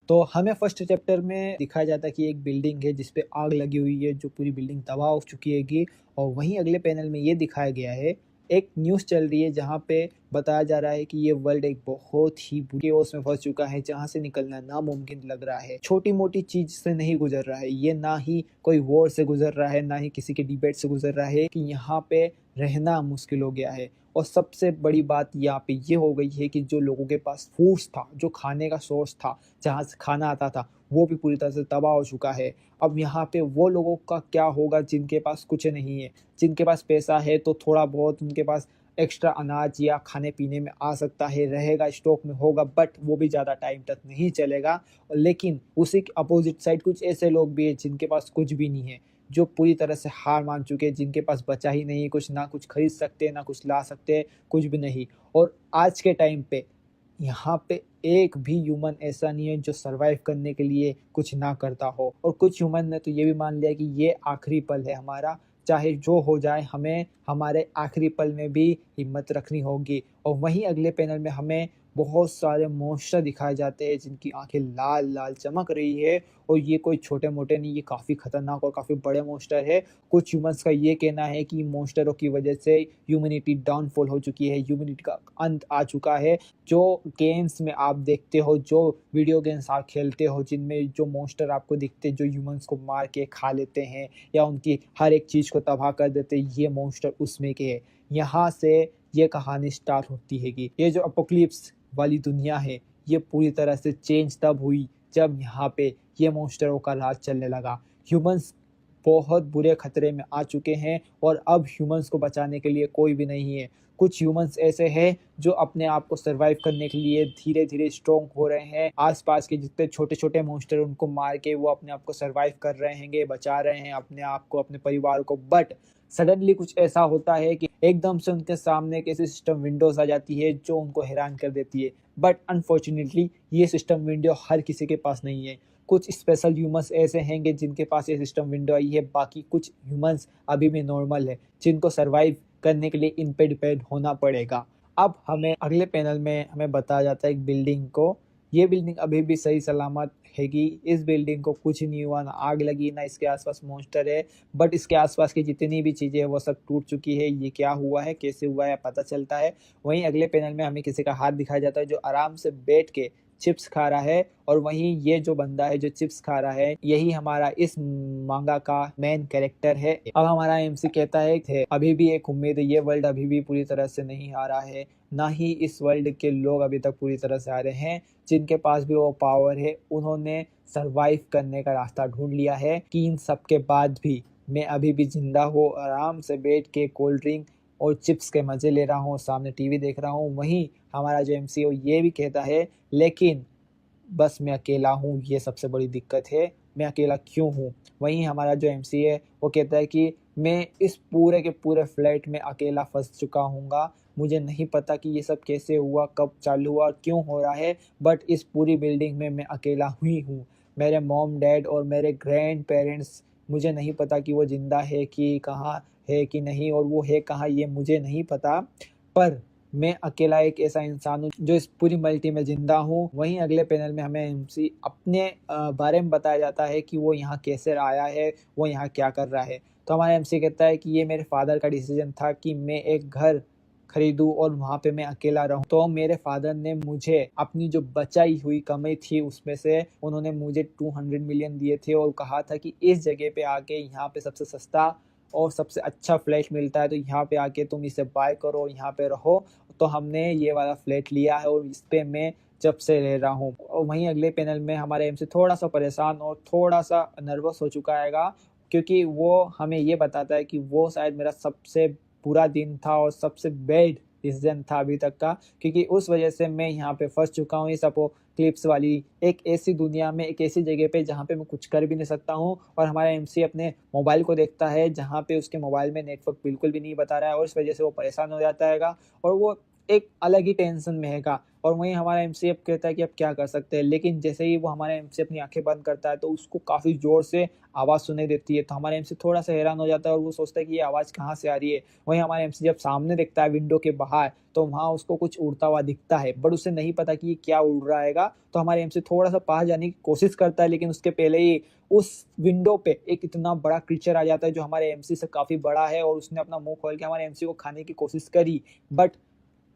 तो हमें first chapter में दिखाया जाता है कि एक बिल्डिंग है जिस पे आग लगी हुई है, जो पूरी बिल्डिंग तबाह हो चुकी हैगी। और वहीं अगले पैनल में ये दिखाया गया है, एक न्यूज़ चल रही है जहाँ पे बताया जा रहा है कि ये वर्ल्ड एक बहुत ही बुरे ओस में फँस चुका है, जहाँ से निकलना नामुमकिन लग रहा है। छोटी-मोटी चीज़ से नहीं गुज़र रहा है, ये ना ही कोई वॉर से गुज़र रहा है, ना ही किसी के डिबेट से गुज़र रहा है कि यहाँ पे रहना मुश्किल हो गया है। और सबसे बड़ी बात यहाँ पे ये हो गई है कि जो लोगों के पास फूड्स था, जो खाने का सोर्स था, जहाँ से खाना आता था, वो भी पूरी तरह से तबाह हो चुका है। अब यहाँ पे वो लोगों का क्या होगा जिनके पास कुछ नहीं है। जिनके पास पैसा है तो थोड़ा बहुत उनके पास एक्स्ट्रा अनाज या खाने-पीने में आ सकता है, रहेगा, स्टॉक में होगा, बट वो भी ज़्यादा टाइम तक नहीं चलेगा। लेकिन उसी के अपोज़िट साइड कुछ ऐसे लोग भी हैं जिनके पास कुछ भी नहीं है, जो पूरी तरह से हार मान चुके हैं, जिनके पास बचा ही नहीं है कुछ, ना कुछ खरीद सकते हैं, ना कुछ ला सकते हैं, कुछ भी नहीं। और आज के टाइम पे यहाँ पे एक भी ह्यूमन ऐसा नहीं है जो सर्वाइव करने के लिए कुछ ना करता हो। और कुछ ह्यूमन ने तो ये भी मान लिया कि ये आखिरी पल है हमारा, चाहे जो हो जाए हमें हमारे आखिरी पल में भी हिम्मत रखनी होगी। और वहीं अगले पैनल में हमें बहुत सारे मॉन्स्टर दिखाए जाते हैं जिनकी आंखें लाल लाल चमक रही है। और ये कोई छोटे मोटे नहीं, ये काफ़ी खतरनाक और काफ़ी बड़े मॉन्स्टर है। कुछ ह्यूमंस का ये कहना है कि मॉन्स्टरों की वजह से ह्यूमैनिटी डाउनफॉल हो चुकी है, ह्यूमैनिटी का अंत आ चुका है। जो गेम्स में आप देखते हो, जो वीडियो गेम्स आप खेलते हो, जिनमें जो मॉन्स्टर आपको दिखते हैं, जो ह्यूमंस को मार के खा लेते हैं या उनकी हर एक चीज़ को तबाह कर देते हैं, ये मॉन्स्टर उसमें के हैं। यहाँ से ये कहानी स्टार्ट होती है कि ये जो एपोकलिप्स वाली दुनिया है, ये पूरी तरह से चेंज तब हुई जब यहाँ पे ये मॉन्स्टरों का राज चलने लगा। ह्यूमंस बहुत बुरे खतरे में आ चुके हैं और अब ह्यूमंस को बचाने के लिए कोई भी नहीं है। कुछ ह्यूमंस ऐसे हैं जो अपने आप को सर्वाइव करने के लिए धीरे-धीरे स्ट्रॉन्ग हो रहे हैं। आस-पास के जितने छोटे-छोटे मॉन्स्टर उनको मार के वो अपने आप को सर्वाइव कर रहे हैंगे, बचा रहे हैं अपने आप को, अपने परिवार को। बट सडनली कुछ ऐसा होता है कि एकदम से उनके सामने एक ऐसी सिस्टम विंडोज़ आ जाती है जो उनको हैरान कर देती है। बट अनफॉर्च्युनेटली ये सिस्टम विंडो हर किसी के पास नहीं है। कुछ स्पेशल ह्यूमंस ऐसे हैंगे जिनके पास ये सिस्टम विंडो आई है, बाकी कुछ ह्यूमंस अभी भी नॉर्मल है, जिनको सर्वाइव करने के लिए इन पे डिपेंड होना पड़ेगा। अब हमें अगले पैनल में हमें बताया जाता है एक बिल्डिंग को, ये बिल्डिंग अभी भी सही सलामत हैगी, इस बिल्डिंग को कुछ नहीं हुआ, ना आग लगी, ना इसके आस-पास मॉन्स्टर है, बट इसके आस-पास की जितनी भी चीज़ें हैं वो सब टूट चुकी है। ये क्या हुआ है, कैसे हुआ है पता चलता है। वहीं अगले पैनल में हमें किसी का हाथ दिखाया जाता है जो आराम से बैठ के चिप्स खा रहा है। और वहीं ये जो बंदा है जो चिप्स खा रहा है, यही हमारा इस मांगा का मेन कैरेक्टर है। अब हमारा एमसी कहता है अभी भी एक उम्मीद है, ये वर्ल्ड अभी भी पूरी तरह से नहीं हारा है, ना ही इस वर्ल्ड के लोग अभी तक पूरी तरह से हारे हैं। जिनके पास भी वो पावर है उन्होंने सर्वाइव करने का रास्ता ढूंढ लिया है कि इन सब के बाद भी मैं अभी भी जिंदा हूँ, आराम से बैठ के कोल्ड ड्रिंक और चिप्स के मज़े ले रहा हूँ, सामने टीवी देख रहा हूँ। वहीं हमारा जो एमसी है वो ये भी कहता है, लेकिन बस मैं अकेला हूँ, ये सबसे बड़ी दिक्कत है, मैं अकेला क्यों हूँ? वहीं हमारा जो एमसी है वो कहता है कि मैं इस पूरे के पूरे फ्लैट में अकेला फँस चुका हूँगा, मुझे नहीं पता कि ये सब कैसे हुआ, कब चालू हुआ, क्यों हो रहा है, बट इस पूरी बिल्डिंग में मैं अकेला ही हूँ। मेरे मॉम-डैड और मेरे ग्रैंड-पेरेंट्स, मुझे नहीं पता कि वो ज़िंदा है कि कहाँ है कि नहीं, और वो है कहाँ ये मुझे नहीं पता, पर मैं अकेला एक ऐसा इंसान हूँ जो इस पूरी मल्टी में ज़िंदा हूँ। वहीं अगले पैनल में हमें एमसी अपने बारे में बताया जाता है कि वो यहाँ कैसे आया है, वो यहाँ क्या कर रहा है। तो हमारा एमसी कहता है कि ये मेरे फ़ादर का डिसीज़न था कि मैं एक घर खरीदूँ और वहाँ पे मैं अकेला रहूँ। तो मेरे फ़ादर ने मुझे अपनी जो बचाई हुई कमाई थी उसमें से उन्होंने मुझे 200 मिलियन दिए थे और कहा था कि इस जगह पे आके यहाँ पे सबसे सस्ता और सबसे अच्छा फ्लैट मिलता है, तो यहाँ पे आके तुम इसे बाय करो, यहाँ पे रहो। तो हमने ये वाला फ्लैट लिया है और इस पे मैं जब से रह रहा हूँ। और वहीं अगले पैनल में हमारे एमसी थोड़ा-सा परेशान और थोड़ा-सा नर्वस हो चुका हैगा, क्योंकि वो हमें ये बताता है कि वो शायद मेरा सबसे बुरा दिन था और सबसे बैड डिसीज़न था अभी तक का, क्योंकि उस वजह से मैं यहाँ पे फँस चुका हूँ इस एपोकलिप्स वाली एक ऐसी दुनिया में, एक ऐसी जगह पे जहाँ पे मैं कुछ कर भी नहीं सकता हूँ। और हमारा एमसी अपने मोबाइल को देखता है जहाँ पे उसके मोबाइल में नेटवर्क बिल्कुल भी नहीं बता रहा है और इस वजह से वो परेशान हो जाता हैगा और वो एक अलग ही टेंशन में हैगा। और वहीं हमारा एमसी अब कहता है कि अब क्या कर सकते हैं, लेकिन जैसे ही वो हमारा एमसी अपनी आंखें बंद करता है तो उसको काफ़ी ज़ोर से आवाज़ सुनाई देती है। तो हमारा एमसी थोड़ा-सा हैरान हो जाता है और वो सोचता है कि ये आवाज़ कहाँ से आ रही है। वहीं हमारा एमसी जब सामने देखता है विंडो के बाहर, तो वहाँ उसको कुछ उड़ता हुआ दिखता है, बट उसे नहीं पता कि ये क्या उड़ रहा हैगा। तो हमारे एमसी थोड़ा-सा पास जाने की कोशिश करता है, लेकिन उसके पहले ही उस विंडो पे एक इतना बड़ा क्रीचर आ जाता है जो हमारे एमसी से काफ़ी बड़ा है, और उसने अपना मुँह खोल के हमारे एमसी को खाने की कोशिश करी, बट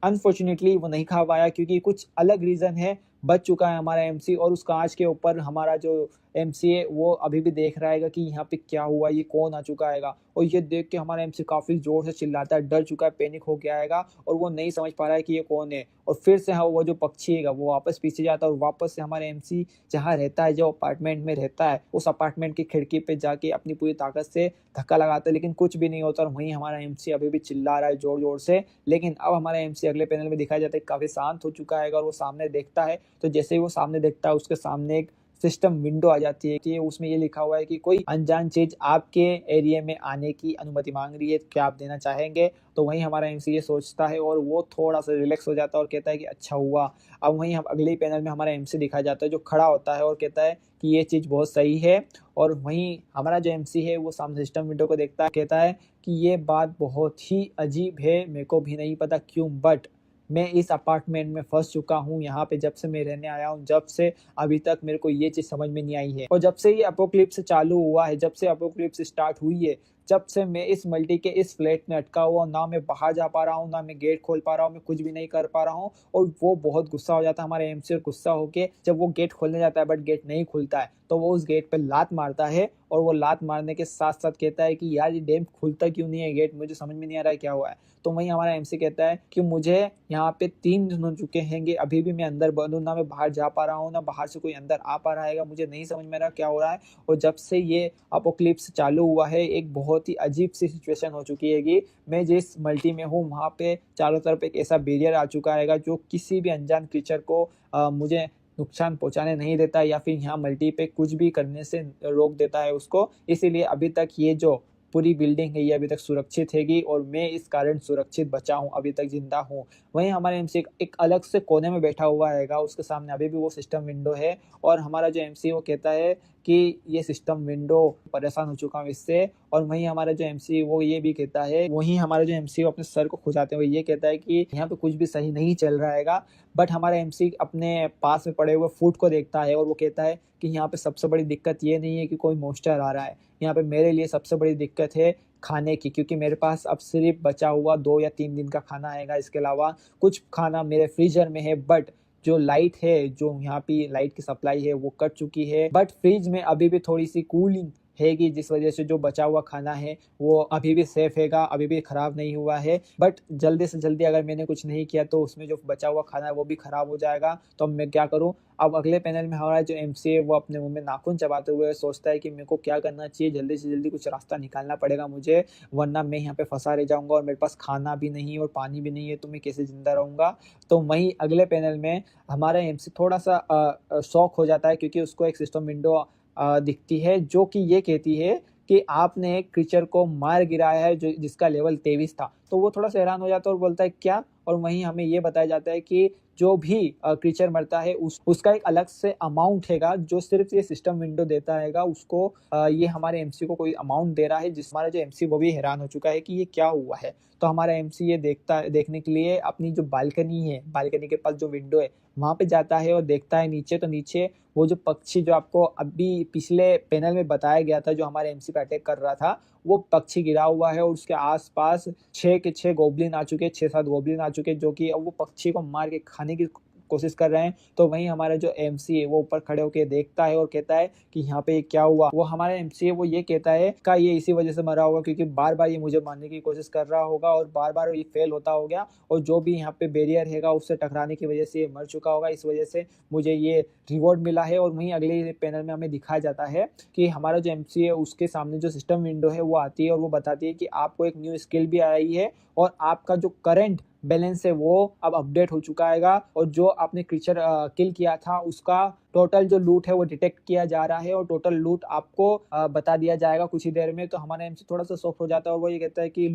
अनफॉर्चुनेटली वो नहीं खा पाया, क्योंकि कुछ अलग रीज़न है। बच चुका है हमारा एमसी, और उस काँच के ऊपर हमारा जो एमसी है वो अभी भी देख रहा हैगा कि यहाँ पे क्या हुआ, ये कौन आ चुका हैगा। और ये देख के हमारा एमसी काफ़ी ज़ोर से चिल्लाता है, डर चुका है, पैनिक हो गया हैगा, और वो नहीं समझ पा रहा है कि ये कौन है। और फिर से हाँ, वो जो पक्षी हैगा वो वापस पीछे जाता है, और वापस से हमारे एमसी जहाँ रहता है, जो अपार्टमेंट में रहता है, उस अपार्टमेंट की खिड़की पे जाके अपनी पूरी ताकत से धक्का लगाता है, लेकिन कुछ भी नहीं होता। और वहीं हमारा एमसी अभी भी चिल्ला रहा है ज़ोर-ज़ोर से। लेकिन अब हमारा एमसी अगले पैनल में दिखाया जाता है कि काफ़ी शांत हो चुका है, और वो सामने देखता है। तो जैसे ही वो सामने देखता है, उसके सामने एक सिस्टम विंडो आ जाती है कि उसमें ये लिखा हुआ है कि कोई अनजान चीज़ आपके एरिया में आने की अनुमति माँग रही है, क्या आप देना चाहेंगे? तो वहीं हमारा एमसी ये सोचता है, और वो थोड़ा-सा रिलैक्स हो जाता है और कहता है कि अच्छा हुआ। अब वहीं हम अगले ही पैनल में हमारा एमसी दिखाया जाता है, जो खड़ा होता है और कहता है कि ये चीज़ बहुत सही है। और वहीं हमारा जो एमसी है वो सामने सिस्टम विंडो को देखता है, कहता है कि ये बात बहुत ही अजीब है, मेरे को भी नहीं पता क्यों, बट मैं इस अपार्टमेंट में फँस चुका हूँ, यहाँ पे जब से मैं रहने आया हूँ, जब से अभी तक मेरे को ये चीज़ समझ में नहीं आई है। और जब से ये एपोकलिप्स चालू हुआ है, जब से एपोकलिप्स स्टार्ट हुई है, जब से मैं इस मल्टी के इस फ्लैट में अटका हुआ हूँ, ना मैं बाहर जा पा रहा हूँ, ना मैं गेट खोल पा रहा हूँ, मैं कुछ भी नहीं कर पा रहा हूँ। और वो बहुत गुस्सा हो जाता है हमारे एमसी, और गुस्सा होके जब वो गेट खोलने जाता है बट गेट नहीं खुलता है, तो वो उस गेट पे लात मारता है। और वो लात मारने के साथ-साथ कहता है कि यार ये डैम खुलता क्यों नहीं है गेट, मुझे समझ में नहीं आ रहा है क्या हुआ है। तो वहीं हमारा एमसी कहता है कि मुझे यहाँ पे 3 दिन हो चुके हैंगे, अभी भी मैं अंदर बंद हूँ, ना मैं बाहर जा पा रहा हूँ, ना बाहर से कोई अंदर आ पा रहा हैगा, मुझे नहीं समझ में आ रहा क्या हो रहा है। और जब से ये एपोकलिप्स चालू हुआ है, एक बहुत ही अजीब-सी सिचुएशन हो चुकी है कि मैं जिस मल्टी में हूँ, वहाँ पे चारों तरफ एक ऐसा बैरियर आ चुका हैगा जो किसी भी अनजान क्रीचर को मुझे नुकसान पहुँचाने नहीं देता, या फिर यहाँ मल्टी पे कुछ भी करने से रोक देता है उसको। इसीलिए अभी तक ये जो पूरी बिल्डिंग है ये अभी तक सुरक्षित हैगी, और मैं इस कारण सुरक्षित बचा हूँ, अभी तक ज़िंदा हूँ। वहीं हमारा एमसी एक अलग से कोने में बैठा हुआ हैगा, उसके सामने अभी भी वो सिस्टम विंडो है, और हमारा जो एमसी वो कहता है कि ये सिस्टम विंडो परेशान हो चुका हूँ इससे। और वहीं हमारा जो एमसी वो ये भी कहता है, वहीं हमारा जो एमसी वो अपने सर को खुजाते हुए ये कहता है कि यहाँ पे कुछ भी सही नहीं चल रहा हैगा। बट हमारा एमसी अपने पास में पड़े हुए फूड को देखता है, और वो कहता है कि यहाँ पे सबसे बड़ी दिक्कत ये नहीं है कि कोई मॉन्स्टर आ रहा है, यहाँ पे मेरे लिए सबसे बड़ी दिक्कत है खाने की, क्योंकि मेरे पास अब सिर्फ बचा हुआ 2 या 3 दिन का खाना आएगा। इसके अलावा कुछ खाना मेरे फ्रीजर में है, बट जो लाइट है, जो यहाँ पे लाइट की सप्लाई है वो कट चुकी है, बट फ्रिज में अभी भी थोड़ी सी कूलिंग हैगी, जिस वजह से जो बचा हुआ खाना है वो अभी भी सेफ हैगा, अभी भी खराब नहीं हुआ है। बट जल्दी से जल्दी अगर मैंने कुछ नहीं किया तो उसमें जो बचा हुआ खाना है वो भी खराब हो जाएगा। तो अब मैं क्या करूँ? अब अगले पैनल में हमारा जो एमसी है वो अपने मुँह में नाखून चबाते हुए सोचता है कि मेरे को क्या करना चाहिए, जल्दी से जल्दी कुछ रास्ता निकालना पड़ेगा मुझे, वरना मैं यहाँ पे फँसा रह जाऊँगा, और मेरे पास खाना भी नहीं है और पानी भी नहीं है, तो मैं कैसे ज़िंदा रहूँगा? तो वहीं अगले पैनल में हमारा एमसी थोड़ा-सा शॉक हो जाता है, क्योंकि उसको एक सिस्टम विंडो दिखती है, जो कि ये कहती है कि आपने एक क्रीचर को मार गिराया है जो जिसका लेवल 23 था। तो वो थोड़ा-सा हैरान हो जाता है और बोलता है क्या? और वहीं हमें ये बताया जाता है कि जो भी क्रीचर मरता है उसका एक अलग से अमाउंट हैगा, जो सिर्फ़ ये सिस्टम विंडो देता हैगा उसको। ये हमारे एमसी को कोई अमाउंट दे रहा है, जिस हमारा जो एमसी वो भी हैरान हो चुका है कि ये क्या हुआ है। तो हमारा एमसी ये देखने के लिए अपनी जो बालकनी है, बालकनी के पास जो विंडो है, वहाँ पे जाता है और देखता है नीचे, तो नीचे वो जो पक्षी जो आपको अभी पिछले पैनल में बताया गया था, जो हमारे एमसी पे अटैक कर रहा था, वो पक्षी गिरा हुआ है, और उसके आस-पास 6 के 6 गोब्लिन आ चुके हैं, 6-7 गोब्लिन आ चुके हैं, जो कि अब वो पक्षी को मार के खाने की कोशिश कर रहे हैं। तो वहीं हमारा जो एमसी है वो ऊपर खड़े होके देखता है और कहता है कि यहाँ पे क्या हुआ? वो हमारा एमसी है वो ये कहता है का ये इसी वजह से मरा होगा, क्योंकि बार-बार ये मुझे मारने की कोशिश कर रहा होगा, और बार-बार ये फेल होता हो गया, और जो भी यहाँ पे बैरियर हैगा उससे टकराने की वजह से ये मर चुका होगा, इस वजह से मुझे ये रिवॉर्ड मिला है। और वहीं अगले पैनल में हमें दिखाया जाता है कि हमारा जो एमसी है उसके सामने जो सिस्टम विंडो है वो आती है, और वो बताती है कि आपको एक न्यू स्किल भी आई है, और आपका जो करंट बैलेंस है वो अब अपडेट हो चुका हैगा, और जो आपने क्रीचर किल किया था उसका टोटल जो लूट है वो डिटेक्ट किया जा रहा है और टोटल लूट आपको बता दिया जाएगा कुछ ही देर में। तो हमारा एमसी थोड़ा सा शॉक हो जाता है और वो ये कहता है कि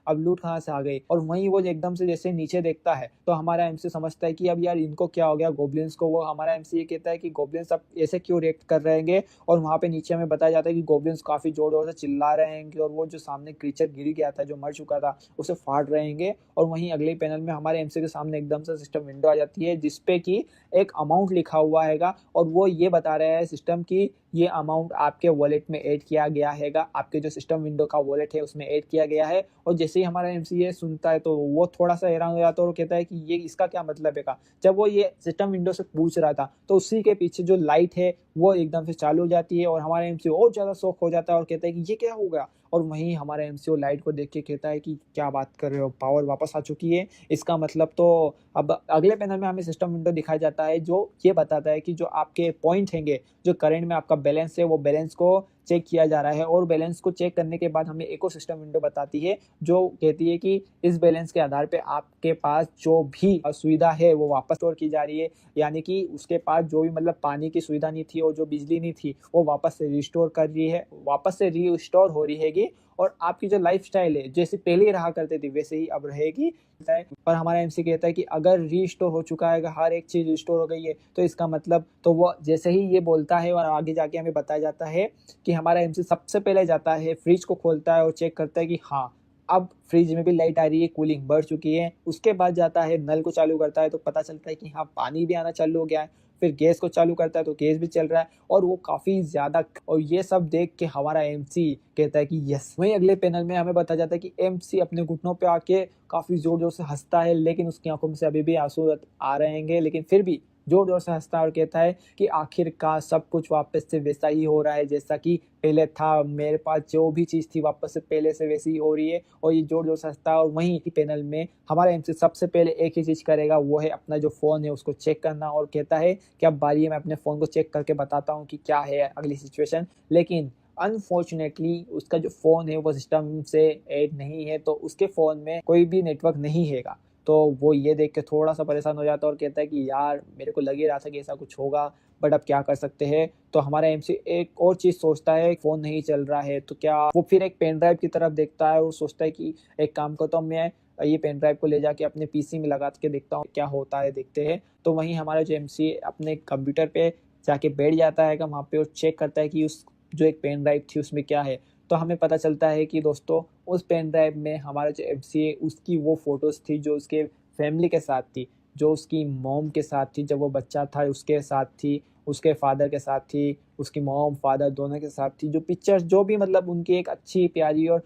अब लूट कहाँ से आ गई। और वहीं वो एकदम से जैसे नीचे देखता है तो हमारा एमसी समझता है कि अब यार इनको क्या हो गया गोब्लिन्स को। वो हमारा एमसी ये कहता है कि गोब्लिन्स अब ऐसे क्यों रिएक्ट कर रहे हैं। और वहाँ पे नीचे हमें बताया जाता है कि गोब्लिन्स काफी जोर जोर से चिल्ला रहे हैं और वो जो सामने क्रीचर गिर गया था जो मर चुका था उसे फाड़ रहे हैं। और वहीं अगले पैनल में हमारे एमसी के सामने एकदम से सिस्टम विंडो आ जाती है जिसपे कि एक अमाउंट लिखा हुआ हैगा और वो ये बता रहा है सिस्टम की ये अमाउंट आपके वॉलेट में ऐड किया गया हैगा, आपके जो सिस्टम विंडो का वॉलेट है उसमें ऐड किया गया है। और जैसे ही हमारा एमसी ये सुनता है तो वो थोड़ा सा हैरान हो जाता है और कहता है कि ये इसका क्या मतलब है। जब वो ये सिस्टम विंडो से पूछ रहा था तो उसी के पीछे जो लाइट है वो एकदम से चालू हो जाती है और हमारा एमसी और ज्यादा शॉक हो जाता है और कहता है कि ये क्या हो गया। और वहीं हमारा एमसी वो लाइट को देख के कहता है कि क्या बात कर रहे हो, पावर वापस आ चुकी है। इसका मतलब तो अब अगले पैनल में हमें सिस्टम विंडो दिखाया जाता है जो ये बताता है कि जो आपके पॉइंट हैंगे, जो करंट में आपका बैलेंस है वो बैलेंस को चेक किया जा रहा है। और बैलेंस को चेक करने के बाद हमें एक सिस्टम विंडो बताती है जो कहती है कि इस बैलेंस के आधार पे आपके पास जो भी सुविधा है वो वापस स्टोर की जा रही है। यानी कि उसके पास जो भी मतलब पानी की सुविधा नहीं थी और जो बिजली नहीं थी वो वापस से रिस्टोर कर रही है, वापस से रिस्टोर हो रही हैगी। और आपकी जो लाइफस्टाइल है जैसे पहले रहा करते थे वैसे ही अब रहेगी। पर हमारा एमसी कहता है कि अगर रीस्टोर हो चुका है, हर एक चीज रिस्टोर हो गई है तो इसका मतलब तो वो जैसे ही ये बोलता है और आगे जाके हमें बताया जाता है कि हमारा एमसी सबसे पहले जाता है फ्रिज को खोलता है और चेक करता है कि हाँ अब फ्रिज में भी लाइट आ रही है, कूलिंग बढ़ चुकी है। उसके बाद जाता है नल को चालू करता है तो पता चलता है कि हाँ पानी भी आना चालू हो गया है। फिर गैस को चालू करता है तो गैस भी चल रहा है और वो काफी ज्यादा। और ये सब देख के हमारा एमसी कहता है कि यस। वहीं अगले पैनल में हमें बताया जाता है कि एमसी अपने घुटनों पे आके काफी जोर जोर से हंसता है लेकिन उसकी आंखों में से अभी भी आंसू आ रहे हैं लेकिन फिर भी जोर जोर से हंसता है और कहता है कि आखिरकार सब कुछ वापस से वैसा ही हो रहा है जैसा कि पहले था। मेरे पास जो भी चीज थी वापस से पहले से वैसी ही हो रही है। और ये जोर जोर से हंसता है और वहीं पैनल में हमारा एमसी सबसे पहले एक ही चीज करेगा वो है अपना जो फोन है उसको चेक करना और कहता है कि अब बारी है मैं अपने फोन को चेक करके बताता हूँ कि क्या है अगली सिचुएशन। लेकिन अनफॉर्चुनेटली उसका जो फोन है वो सिस्टम से ऐड नहीं है तो उसके फोन में कोई भी नेटवर्क नहीं हैगा। तो वो ये देख के थोड़ा सा परेशान हो जाता है और कहता है कि यार मेरे को लग ही रहा था कि ऐसा कुछ होगा बट अब क्या कर सकते हैं। तो हमारा एमसी एक और चीज सोचता है फोन नहीं चल रहा है तो क्या वो फिर एक पेन ड्राइव की तरफ देखता है और सोचता है कि एक काम करता हूँ मैं ये पेन ड्राइव को ले जाके अपने पीसी में लगा के देखता हूँ क्या होता है, देखते हैं। तो वहीं हमारा जो एमसी अपने कंप्यूटर पे जाके बैठ जाता है वहाँ पे और चेक करता है कि उस जो एक पेन ड्राइव थी उसमें क्या है। तो हमें पता चलता है कि दोस्तों उस पेन ड्राइव में हमारा जो एमसी है उसकी वो फोटोज थी जो उसके फैमिली के साथ थी, जो उसकी मॉम के साथ थी जब वो बच्चा था उसके साथ थी, उसके फादर के साथ थी, उसकी मॉम फादर दोनों के साथ थी। जो पिक्चर्स जो भी मतलब उनकी एक अच्छी प्यारी और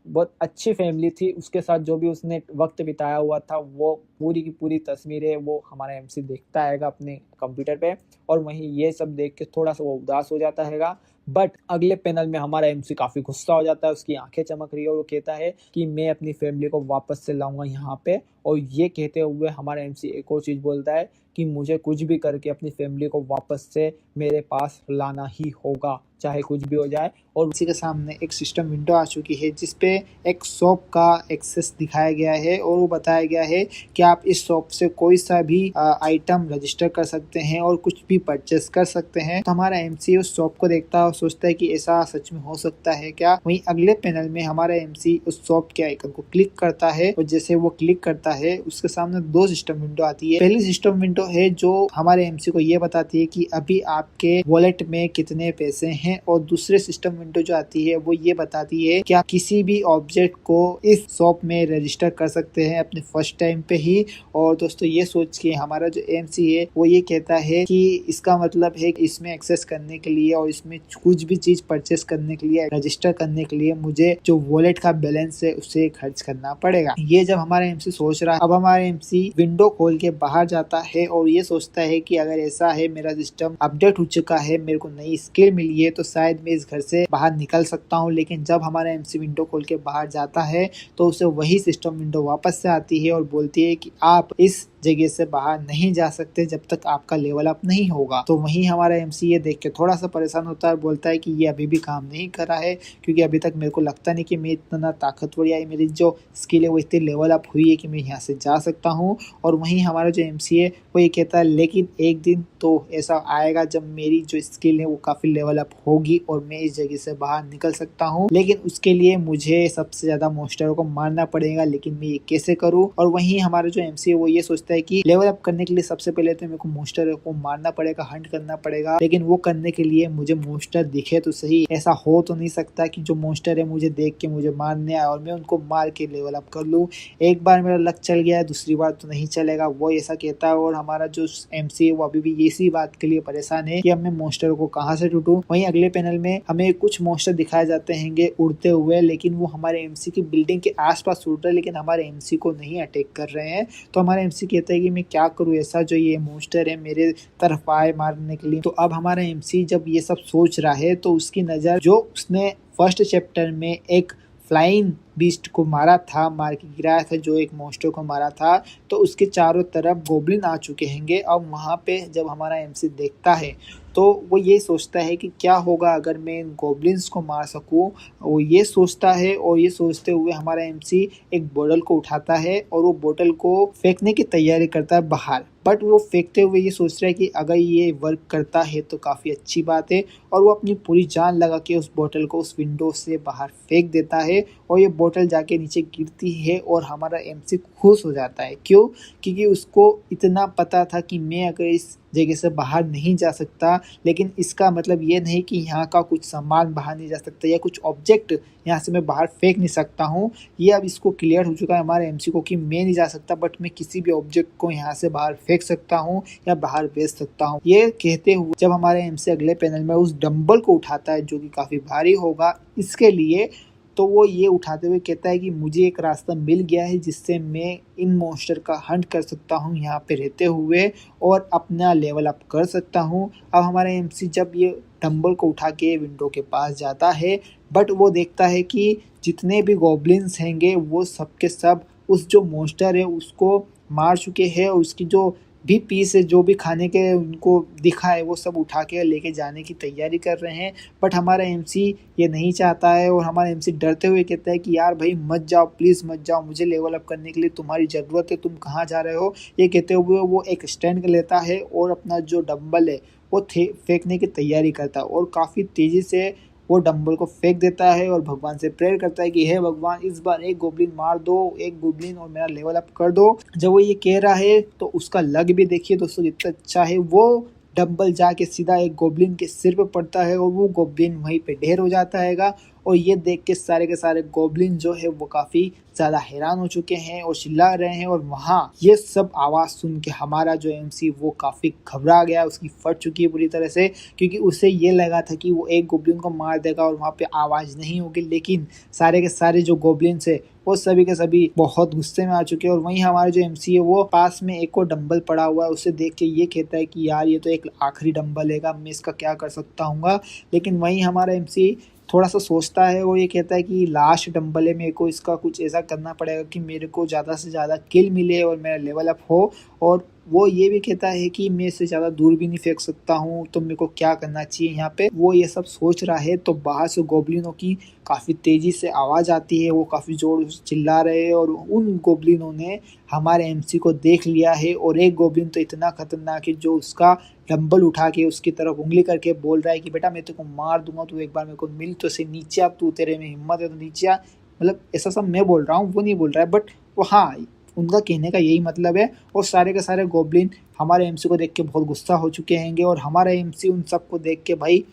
बहुत अच्छी फैमिली थी उसके साथ जो भी उसने वक्त बिताया हुआ था वो पूरी की पूरी तस्वीरें वो हमारा एमसी देखता है अपने कंप्यूटर पे। और वहीं ये सब देख के थोड़ा सा वो उदास हो जाता है। बट अगले पैनल में हमारा एमसी काफी गुस्सा हो जाता है, उसकी आंखें चमक रही है और वो कहता है कि मैं अपनी फैमिली को वापस से लाऊंगा यहाँ पे। और ये कहते हुए हमारा एमसी एक और चीज बोलता है कि मुझे कुछ भी करके अपनी फैमिली को वापस से मेरे पास लाना ही होगा चाहे कुछ भी हो जाए। और उसी के सामने एक सिस्टम विंडो आ चुकी है जिसपे एक शॉप का एक्सेस दिखाया गया है और वो बताया गया है कि आप इस शॉप से कोई सा भी आइटम रजिस्टर कर सकते हैं और कुछ भी परचेस कर सकते हैं। तो हमारा एमसी उस शॉप को देखता है और सोचता है कि ऐसा सच में हो सकता है क्या। वहीं अगले पैनल में हमारा एमसी उस शॉप के आइकन को क्लिक करता है और जैसे वो क्लिक करता है उसके सामने दो सिस्टम विंडो आती है। पहली सिस्टम विंडो है जो हमारे एमसी को ये बताती है कि अभी आपके वॉलेट में कितने पैसे हैं और दूसरे सिस्टम विंडो जो आती है वो ये बताती है कि आप किसी भी ऑब्जेक्ट को इस शॉप में रजिस्टर कर सकते हैं अपने फर्स्ट टाइम पे ही। और दोस्तों ये सोच के हमारा जो एमसी है वो ये कहता है कि इसका मतलब है कि इसमें एक्सेस करने के लिए और इसमें कुछ भी चीज परचेस करने के लिए रजिस्टर करने के लिए मुझे जो वॉलेट का बैलेंस है उसे खर्च करना पड़ेगा। ये जब हमारा एमसी सोच रहा है अब हमारा एमसी विंडो खोल के बाहर जाता है और ये सोचता है कि अगर ऐसा है मेरा सिस्टम अपडेट हो चुका है, मेरे को नई स्किल मिली है तो शायद मैं इस घर से बाहर निकल सकता हूँ। लेकिन जब हमारा एमसी विंडो खोल के बाहर जाता है तो उसे वही सिस्टम विंडो वापस से आती है और बोलती है कि आप इस जगह से बाहर नहीं जा सकते जब तक आपका लेवल अप नहीं होगा। तो वहीं हमारा एमसी ये देख के थोड़ा सा परेशान होता है, बोलता है कि ये अभी भी काम नहीं कर रहा है, क्योंकि अभी तक मेरे को लगता नहीं कि मैं इतना ताकतवर या मेरी जो स्किल है वो इतनी लेवल अप हुई है कि मैं यहाँ से जा सकता हूँ। और वहीं हमारा जो एमसी है वो ये कहता है लेकिन एक दिन तो ऐसा आएगा जब मेरी जो स्किल है वो काफ़ी लेवल अप होगी और मैं इस जगह से बाहर निकल सकता हूँ, लेकिन उसके लिए मुझे सबसे ज़्यादा मॉन्स्टरों को मारना पड़ेगा। लेकिन मैं ये कैसे करूँ? और वहीं हमारा जो एमसी है वो ये सोचता है कि लेवल अप करने के लिए सबसे पहले तो मेरे को मॉन्स्टर को मारना पड़ेगा, हंट करना पड़ेगा, लेकिन वो करने के लिए मुझे मॉन्स्टर दिखे तो सही। ऐसा हो तो नहीं सकता कि जो मॉन्स्टर है मुझे देख के मुझे मारने आए और मैं उनको मार के लेवल अप कर लूँ। एक बार मेरा लक चल गया है, दूसरी बार तो नहीं चलेगा, वो ऐसा कहता है। और हमारा जो एमसी है वो अभी भी इसी बात के लिए परेशान है कि अब मैं मॉन्स्टर को कहाँ से ढूंढूं। वहीं अगले पैनल में हमें कुछ मॉन्स्टर दिखाए जाते हैं उड़ते हुए, लेकिन वो हमारे एमसी की बिल्डिंग के आसपास उड़ रहे हैं, लेकिन हमारे एमसी को नहीं अटैक कर रहे हैं। तो हमारा एमसी कहता है कि मैं क्या करूँ ऐसा जो ये मॉन्स्टर है मेरे तरफ आए मारने के लिए। तो अब हमारा एमसी जब ये सब सोच रहा है तो उसकी नज़र जो उसने फर्स्ट चैप्टर में एक फ्लाइंग बीस्ट को मारा था, मार के गिराया था, जो एक मॉन्स्टर को मारा था, तो उसके चारों तरफ गोब्लिन आ चुके हैं। अब वहाँ पे जब हमारा एमसी देखता है तो वो ये सोचता है कि क्या होगा अगर मैं इन गोब्लिन्स को मार सकूं। वो ये सोचता है और ये सोचते हुए हमारा एमसी एक बोतल को उठाता है और वो बोतल को फेंकने की तैयारी करता है बाहर। बट वो फेंकते हुए ये सोच रहा है कि अगर ये वर्क करता है तो काफ़ी अच्छी बात है, और वो अपनी पूरी जान लगा के उस बोतल को उस विंडो से बाहर फेंक देता है और ये बोतल जाके नीचे गिरती है और हमारा एमसी खुश हो जाता है। क्यों? क्योंकि उसको इतना पता था कि मैं अगर इस जगह से बाहर नहीं जा सकता, लेकिन इसका मतलब ये नहीं कि यहाँ का कुछ सामान बाहर नहीं जा सकता या कुछ ऑब्जेक्ट यहाँ से मैं बाहर फेंक नहीं सकता हूँ। ये अब इसको क्लियर हो चुका है हमारे एमसी को कि मैं नहीं जा सकता, बट मैं किसी भी ऑब्जेक्ट को यहाँ से बाहर फेंक सकता हूँ या बाहर भेज सकता हूँ। ये कहते हुए जब हमारे एमसी अगले पैनल में उस डंबल को उठाता है जो कि काफ़ी भारी होगा इसके लिए, तो वो ये उठाते हुए कहता है कि मुझे एक रास्ता मिल गया है जिससे मैं इन मॉन्स्टर का हंट कर सकता हूँ यहाँ पे रहते हुए और अपना लेवल अप कर सकता हूँ। अब हमारा एमसी जब ये डंबल को उठा के विंडो के पास जाता है, बट वो देखता है कि जितने भी गॉब्लिन्स हैंगे वो सब के सब उस जो मॉन्स्टर है उसको मार चुके हैं और उसकी जो भी पीस है, जो भी खाने के उनको दिखा है वो सब उठा के लेके जाने की तैयारी कर रहे हैं। बट हमारा एमसी ये नहीं चाहता है और हमारा एमसी डरते हुए कहता है कि यार भाई मत जाओ, प्लीज़ मत जाओ, मुझे लेवल अप करने के लिए तुम्हारी ज़रूरत है, तुम कहाँ जा रहे हो। ये कहते हुए वो एक स्टैंड लेता है और अपना जो डंबल है वो फेंकने की तैयारी करता है और काफ़ी तेज़ी से वो डंबल को फेंक देता है और भगवान से प्रेयर करता है कि हे भगवान इस बार एक गोब्लिन मार दो, एक गोब्लिन और मेरा लेवल अप कर दो। जब वो ये कह रहा है तो उसका लग भी देखिए दोस्तों कितना अच्छा है, वो डंबल जाके सीधा एक गोब्लिन के सिर पे पड़ता है और वो गोब्लिन वहीं पे ढेर हो जाता है। और ये देख के सारे गोब्लिन जो है वो काफ़ी ज़्यादा हैरान हो चुके हैं और चिल्ला रहे हैं। और वहाँ ये सब आवाज़ सुन के हमारा जो एमसी वो काफ़ी घबरा गया, उसकी फट चुकी है पूरी तरह से, क्योंकि उसे ये लगा था कि वो एक गोब्लिन को मार देगा और वहाँ पे आवाज़ नहीं होगी, लेकिन सारे के सारे जो गोब्लिन्स है वो सभी के सभी बहुत गुस्से में आ चुके हैं। और वहीं हमारा जो एमसी है वो पास में एक और डंबल पड़ा हुआ है, उसे देख के ये कहता है कि यार ये तो एक आखिरी डंबल है, मैं इसका क्या कर सकता हूँ। लेकिन वहीं हमारा एमसी थोड़ा सा सोचता है और ये कहता है कि लास्ट डंबल है, मेरे को इसका कुछ ऐसा करना पड़ेगा कि मेरे को ज़्यादा से ज़्यादा किल मिले और मेरा लेवल अप हो। और वो ये भी कहता है कि मैं इससे ज़्यादा दूर भी नहीं फेंक सकता हूँ, तो मेरे को क्या करना चाहिए यहाँ पे। वो ये सब सोच रहा है तो बाहर से गोब्लिनों की काफ़ी तेज़ी से आवाज़ आती है, वो काफ़ी जोर से चिल्ला रहे हैं और उन गोब्लिनों ने हमारे एमसी को देख लिया है। और एक गोब्लिन तो इतना खतरनाक है जो उसका डंबल उठा के उसकी तरफ उंगली करके बोल रहा है कि बेटा मैं तेरे को मार दूंगा, तू एक बार मेरे को मिल तो से नीचे, अब तू तेरे में हिम्मत है तो नीचे आ। मतलब ऐसा सब मैं बोल रहा हूँ, वो नहीं बोल रहा है, बट वो हाँ उनका कहने का यही मतलब है। और सारे के सारे गोब्लिन हमारे एमसी को देख के बहुत गुस्सा हो चुके हैं और हमारा एमसी उन सबको देख के भाई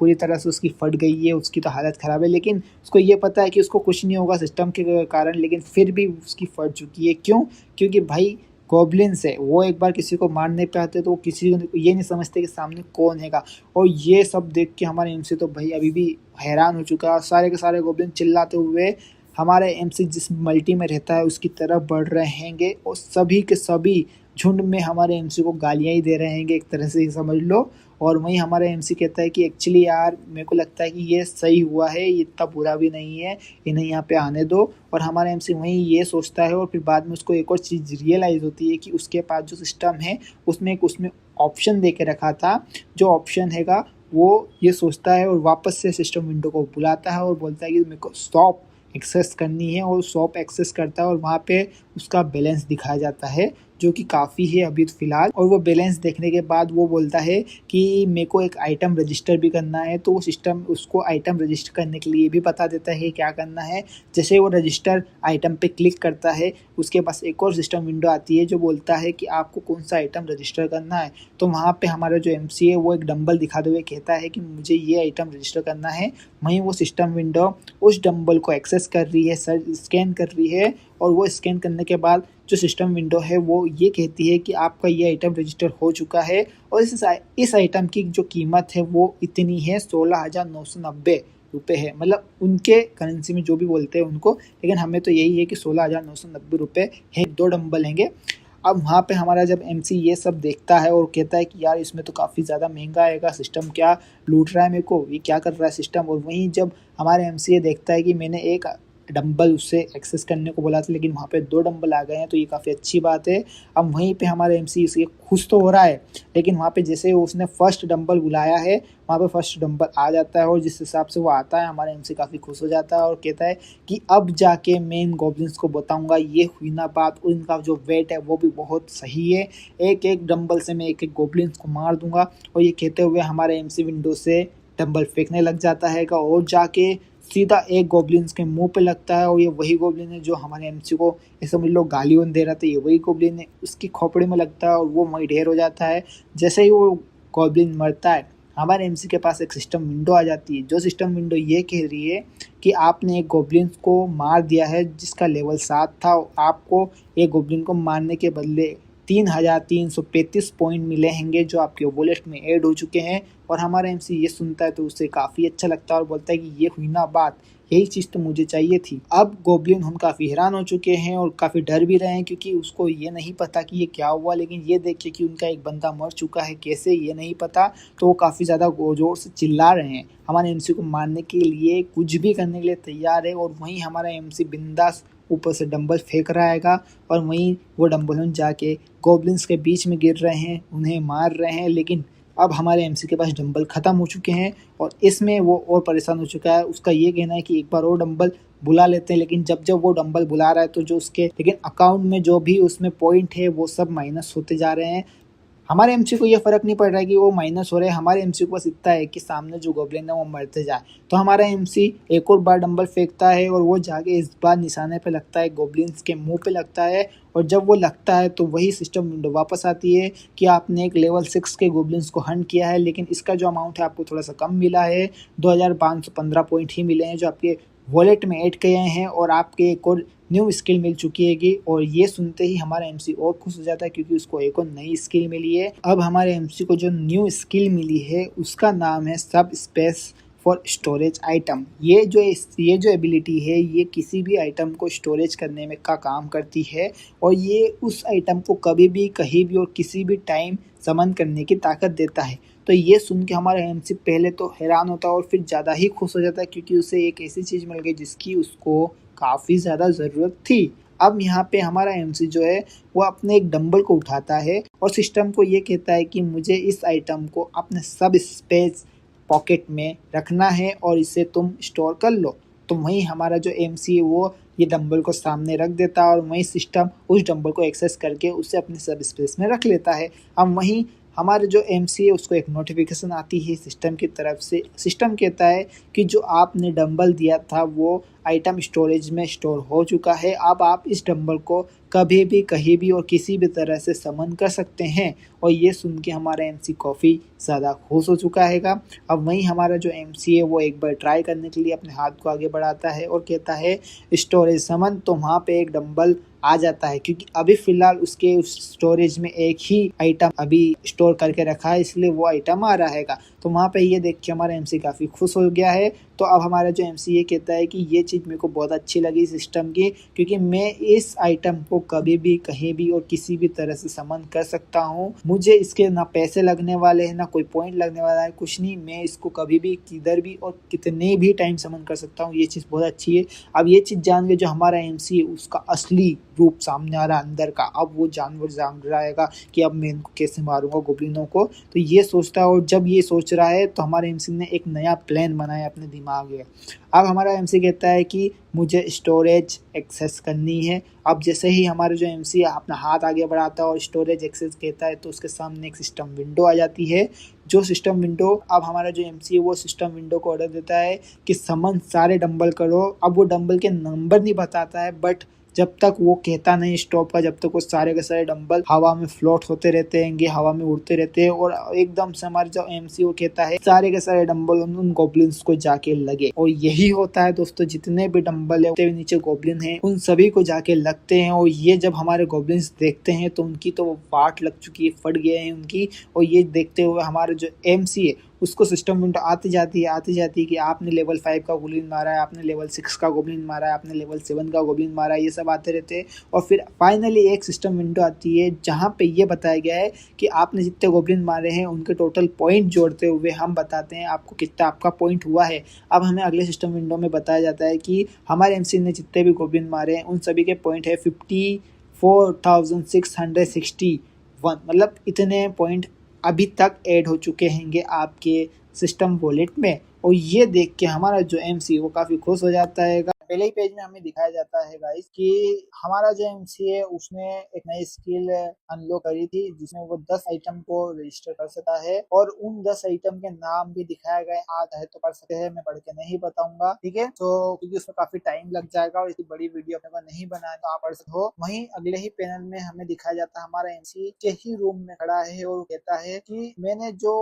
पूरी तरह से उसकी फट गई है, उसकी तो हालत ख़राब है, लेकिन उसको ये पता है कि उसको कुछ नहीं होगा सिस्टम के कारण, लेकिन फिर भी उसकी फट चुकी है। क्यों? क्योंकि भाई गॉब्लिन्स है, वो एक बार किसी को मार नहीं पाते तो वो किसी को ये नहीं समझते कि सामने कौन हैगा। और ये सब देख के हमारे एमसी तो भाई अभी भी हैरान हो चुका है। सारे के सारे गॉब्लिन चिल्लाते हुए हमारे एमसी जिस मल्टी में रहता है उसकी तरफ बढ़ रहे हैंगे और सभी के सभी झुंड में हमारे एमसी को गालियाँ ही दे रहे हैंगे, एक तरह से ही समझ लो। और वहीं हमारा एमसी कहता है कि एक्चुअली यार मेरे को लगता है कि ये सही हुआ है, ये इतना बुरा भी नहीं है, इन्हें यहाँ पे आने दो। और हमारा एमसी वहीं ये सोचता है और फिर बाद में उसको एक और चीज़ रियलाइज़ होती है कि उसके पास जो सिस्टम है उसमें ऑप्शन दे के रखा था, जो ऑप्शन हैगा वो ये सोचता है और वापस से सिस्टम विंडो को बुलाता है और बोलता है कि मेरे को शॉप एक्सेस करनी है, और शॉप एक्सेस करता है और वहाँ पे उसका बैलेंस दिखाया जाता है जो कि काफ़ी है अभी फ़िलहाल। और वो बैलेंस देखने के बाद वो बोलता है कि मेरे को एक आइटम रजिस्टर भी करना है, तो वो सिस्टम उसको आइटम रजिस्टर करने के लिए भी बता देता है क्या करना है। जैसे वो रजिस्टर आइटम पे क्लिक करता है उसके पास एक और सिस्टम विंडो आती है जो बोलता है कि आपको कौन सा आइटम रजिस्टर करना है। तो वहाँ पे हमारा जो एमसी है वो एक डंबल दिखाते हुए कहता है कि मुझे ये आइटम रजिस्टर करना है। वहीं वो सिस्टम विंडो उस डंबल को एक्सेस कर रही है, स्कैन कर रही है, और वो स्कैन करने के बाद जो सिस्टम विंडो है वो ये कहती है कि आपका ये आइटम रजिस्टर हो चुका है, और इस आइटम की जो कीमत है वो इतनी है 16,990 रुपये है। मतलब उनके करेंसी में जो भी बोलते हैं उनको, लेकिन हमें तो यही है कि 16,990 रुपये है। 2 डंबल लेंगे। अब वहाँ पे हमारा जब एमसी ये सब देखता है और कहता है कि यार इसमें तो काफ़ी ज़्यादा महंगा आएगा, सिस्टम क्या लूट रहा है मेरे को, ये क्या कर रहा है सिस्टम। और वहीं जब हमारे एमसी ये देखता है कि मैंने एक डंबल उससे एक्सेस करने को बोला था लेकिन वहाँ पे 2 डंबल आ गए हैं, तो ये काफ़ी अच्छी बात है। अब वहीं पे हमारे एमसी इसके खुश तो हो रहा है, लेकिन वहाँ पे जैसे उसने फर्स्ट डंबल बुलाया है वहाँ पे फर्स्ट डंबल आ जाता है, और जिस हिसाब से वो आता है हमारा एमसी काफ़ी खुश हो जाता है और कहता है कि अब जाके मैं इन गॉब्लिन्स को बताऊँगा ये हुई ना बात, और इनका जो वेट है वो भी बहुत सही है, एक एक डंबल से मैं एक एक गॉब्लिन्स को मार दूंगा। और ये कहते हुए हमारे एमसी विंडो से डंबल फेंकने लग जाता है और जाके सीधा एक गॉब्लिन्स के मुंह पे लगता है, और ये वही गॉब्लिन है जो हमारे एमसी को ऐसे समझ लो गालियों दे रहा था, ये वही गॉब्लिन है, उसकी खोपड़ी में लगता है और वो वहीं ढेर हो जाता है। जैसे ही वो गॉब्लिन मरता है हमारे एमसी के पास एक सिस्टम विंडो आ जाती है, जो सिस्टम विंडो ये कह रही है कि आपने एक गॉब्लिन को मार दिया है जिसका लेवल 7 था, आपको एक गॉब्लिन को मारने के बदले 3,335 पॉइंट मिले होंगे जो आपके वॉलेट में ऐड हो चुके हैं। और हमारा एमसी ये सुनता है तो उसे काफ़ी अच्छा लगता है और बोलता है कि ये हुई ना बात, यही चीज़ तो मुझे चाहिए थी। अब गॉब्लिन हम काफ़ी हैरान हो चुके हैं और काफ़ी डर भी रहे हैं क्योंकि उसको ये नहीं पता कि ये क्या हुआ, लेकिन ये देख के कि उनका एक बंदा मर चुका है कैसे ये नहीं पता, तो वो काफ़ी ज़्यादा जोर से चिल्ला रहे हैं हमारे एमसी को मारने के लिए, कुछ भी करने के लिए तैयार है। और वहीं हमारा एमसी बिंदास ऊपर से डंबल फेंक रहा है और वहीं वो डंबल जाके गॉब्लिन्स के बीच में गिर रहे हैं, उन्हें मार रहे हैं। लेकिन अब हमारे एमसी के पास डंबल ख़त्म हो चुके हैं और इसमें वो और परेशान हो चुका है। उसका ये कहना है कि एक बार और डंबल बुला लेते हैं, लेकिन जब जब वो डंबल बुला रहा है तो जो उसके लेकिन अकाउंट में जो भी उसमें पॉइंट है वो सब माइनस होते जा रहे हैं। हमारे एमसी को ये फ़र्क नहीं पड़ रहा है कि वो माइनस हो रहे हैं, हमारे एमसी को बस इतना है कि सामने जो गॉब्लिन है वो मरते जाए। तो हमारा एमसी एक और बार डंबल फेंकता है और वो जाके इस बार निशाने पे लगता है, गॉब्लिन्स के मुंह पे लगता है। और जब वो लगता है तो वही सिस्टम विंडो वापस आती है कि आपने एक लेवल 6 के गॉब्लिन्स को हंट किया है, लेकिन इसका जो अमाउंट है आपको थोड़ा सा कम मिला है, 2515 पॉइंट ही मिले हैं जो आपके वॉलेट में ऐड किए हैं, और आपके एक और न्यू स्किल मिल चुकी हैगी। और ये सुनते ही हमारा एमसी और खुश हो जाता है क्योंकि उसको एक और नई स्किल मिली है। अब हमारे एमसी को जो न्यू स्किल मिली है उसका नाम है सब स्पेस फॉर स्टोरेज आइटम। ये जो एबिलिटी है ये किसी भी आइटम को स्टोरेज करने में का काम करती है, और ये उस आइटम को कभी भी कहीं भी और किसी भी टाइम समन करने की ताकत देता है। तो ये सुन के हमारा एमसी पहले तो हैरान होता है और फिर ज़्यादा ही खुश हो जाता है क्योंकि उसे एक ऐसी चीज़ मिल गई जिसकी उसको काफ़ी ज़्यादा ज़रूरत थी। अब यहाँ पे हमारा एमसी जो है वो अपने एक डंबल को उठाता है और सिस्टम को ये कहता है कि मुझे इस आइटम को अपने सब स्पेस पॉकेट में रखना है और इसे तुम स्टोर कर लो। तो वहीं हमारा जो एमसी है वो ये डंबल को सामने रख देता है और वहीं सिस्टम उस डंबल को एक्सेस करके उसे अपने सब स्पेस में रख लेता है। अब वहीं हमारे जो एमसी है उसको एक नोटिफिकेशन आती है सिस्टम की तरफ से। सिस्टम कहता है कि जो आपने डंबल दिया था वो आइटम स्टोरेज में स्टोर हो चुका है, अब आप इस डंबल को कभी भी कहीं भी और किसी भी तरह से समन कर सकते हैं। और ये सुन के हमारा एमसी काफ़ी ज़्यादा खुश हो चुका हैगा। अब वहीं हमारा जो एमसी है वो एक बार ट्राई करने के लिए अपने हाथ को आगे बढ़ाता है और कहता है स्टोरेज समन, तो वहाँ पे एक डंबल आ जाता है क्योंकि अभी फ़िलहाल उसके उस स्टोरेज में एक ही आइटम अभी स्टोर करके रखा है, इसलिए वो आइटम आ रहा हैगा। तो वहाँ पे ये देख के हमारा एमसी काफ़ी खुश हो गया है। तो अब हमारा जो एमसी ये कहता है कि ये चीज़ मेरे को बहुत अच्छी लगी सिस्टम की, क्योंकि मैं इस आइटम को कभी भी कहीं भी और किसी भी तरह से समन कर सकता हूँ। मुझे इसके ना पैसे लगने वाले हैं, ना कोई पॉइंट लगने वाला है, कुछ नहीं। मैं इसको कभी भी किधर भी और कितने भी टाइम समन कर सकता हूँ। ये चीज़ बहुत अच्छी है। अब ये चीज़ जान के जो हमारा एमसी है उसका असली रूप सामने आ रहा है अंदर का। अब वो जानवर जान रहेगा कि अब मैं इनको कैसे मारूंगा गोब्लिनों को। तो ये सोचता है, और जब ये सोच रहा है तो हमारे एमसी ने एक नया प्लान बनाया अपने दिमाग में। अब हमारा एमसी कहता है कि मुझे स्टोरेज एक्सेस करनी है। अब जैसे ही हमारे जो एमसी अपना हाथ आगे बढ़ाता है और स्टोरेज एक्सेस कहता है, तो उसके सामने एक सिस्टम विंडो आ जाती है। जो सिस्टम विंडो, अब हमारा जो एमसी है वो सिस्टम विंडो को ऑर्डर देता है कि समन सारे डंबल करो। अब वो डंबल के नंबर नहीं बताता है, बट जब तक वो कहता नहीं स्टॉप का, जब तक वो सारे के सारे डंबल हवा में फ्लोट होते रहते हैं, हवा में उड़ते रहते हैं। और एकदम से हमारे जो एमसी वो कहता है सारे के सारे डंबल उन गोब्लिन्स को जाके लगे। और यही होता है दोस्तों, जितने भी डंबल है नीचे गोब्लिन है उन सभी को जाके लगते हैं। और ये जब हमारे गोब्लिन्स देखते हैं तो उनकी तो वाट लग चुकी है, फट गए हैं उनकी। और ये देखते हुए हमारे जो एमसी है उसको सिस्टम विंडो आती जाती है कि आपने लेवल 5 का गोब्लिन मारा है, आपने लेवल 6 का गोब्लिन मारा है, आपने लेवल 7 का गोब्लिन मारा है। ये सब आते रहते हैं। और फिर फाइनली एक सिस्टम विंडो आती है जहाँ पे ये बताया गया है कि आपने जितने गोब्लिन मारे हैं उनके टोटल पॉइंट जोड़ते हुए हम बताते हैं आपको कितना आपका पॉइंट हुआ है। अब हमें अगले सिस्टम विंडो में बताया जाता है कि हमारे एमसी ने जितने भी गोब्लिन मारे हैं उन सभी के पॉइंट है 54,661। मतलब इतने पॉइंट अभी तक ऐड हो चुके हैंगे आपके सिस्टम वॉलेट में। और ये देख के हमारा जो एमसी वो काफी खुश हो जाता है। पहले ही पेज में हमें दिखाया जाता है गाइस कि हमारा जो एमसी है उसने एक नई स्किल अनलॉक करी थी जिसमें वो 10 आइटम को रजिस्टर कर सकता है। और उन 10 आइटम के नाम भी दिखाए गए। आज है तो पढ़ सकते हैं, मैं पढ़ के नहीं बताऊंगा, ठीक है। तो क्योंकि उसमें काफी टाइम लग जाएगा और इतनी बड़ी वीडियो अपने को नहीं बनाया, तो आप पढ़ सकते हो। वहीं अगले ही पैनल में हमें दिखाया जाता है हमारा एमसी के ही रूम में खड़ा है और कहता है कि मैंने जो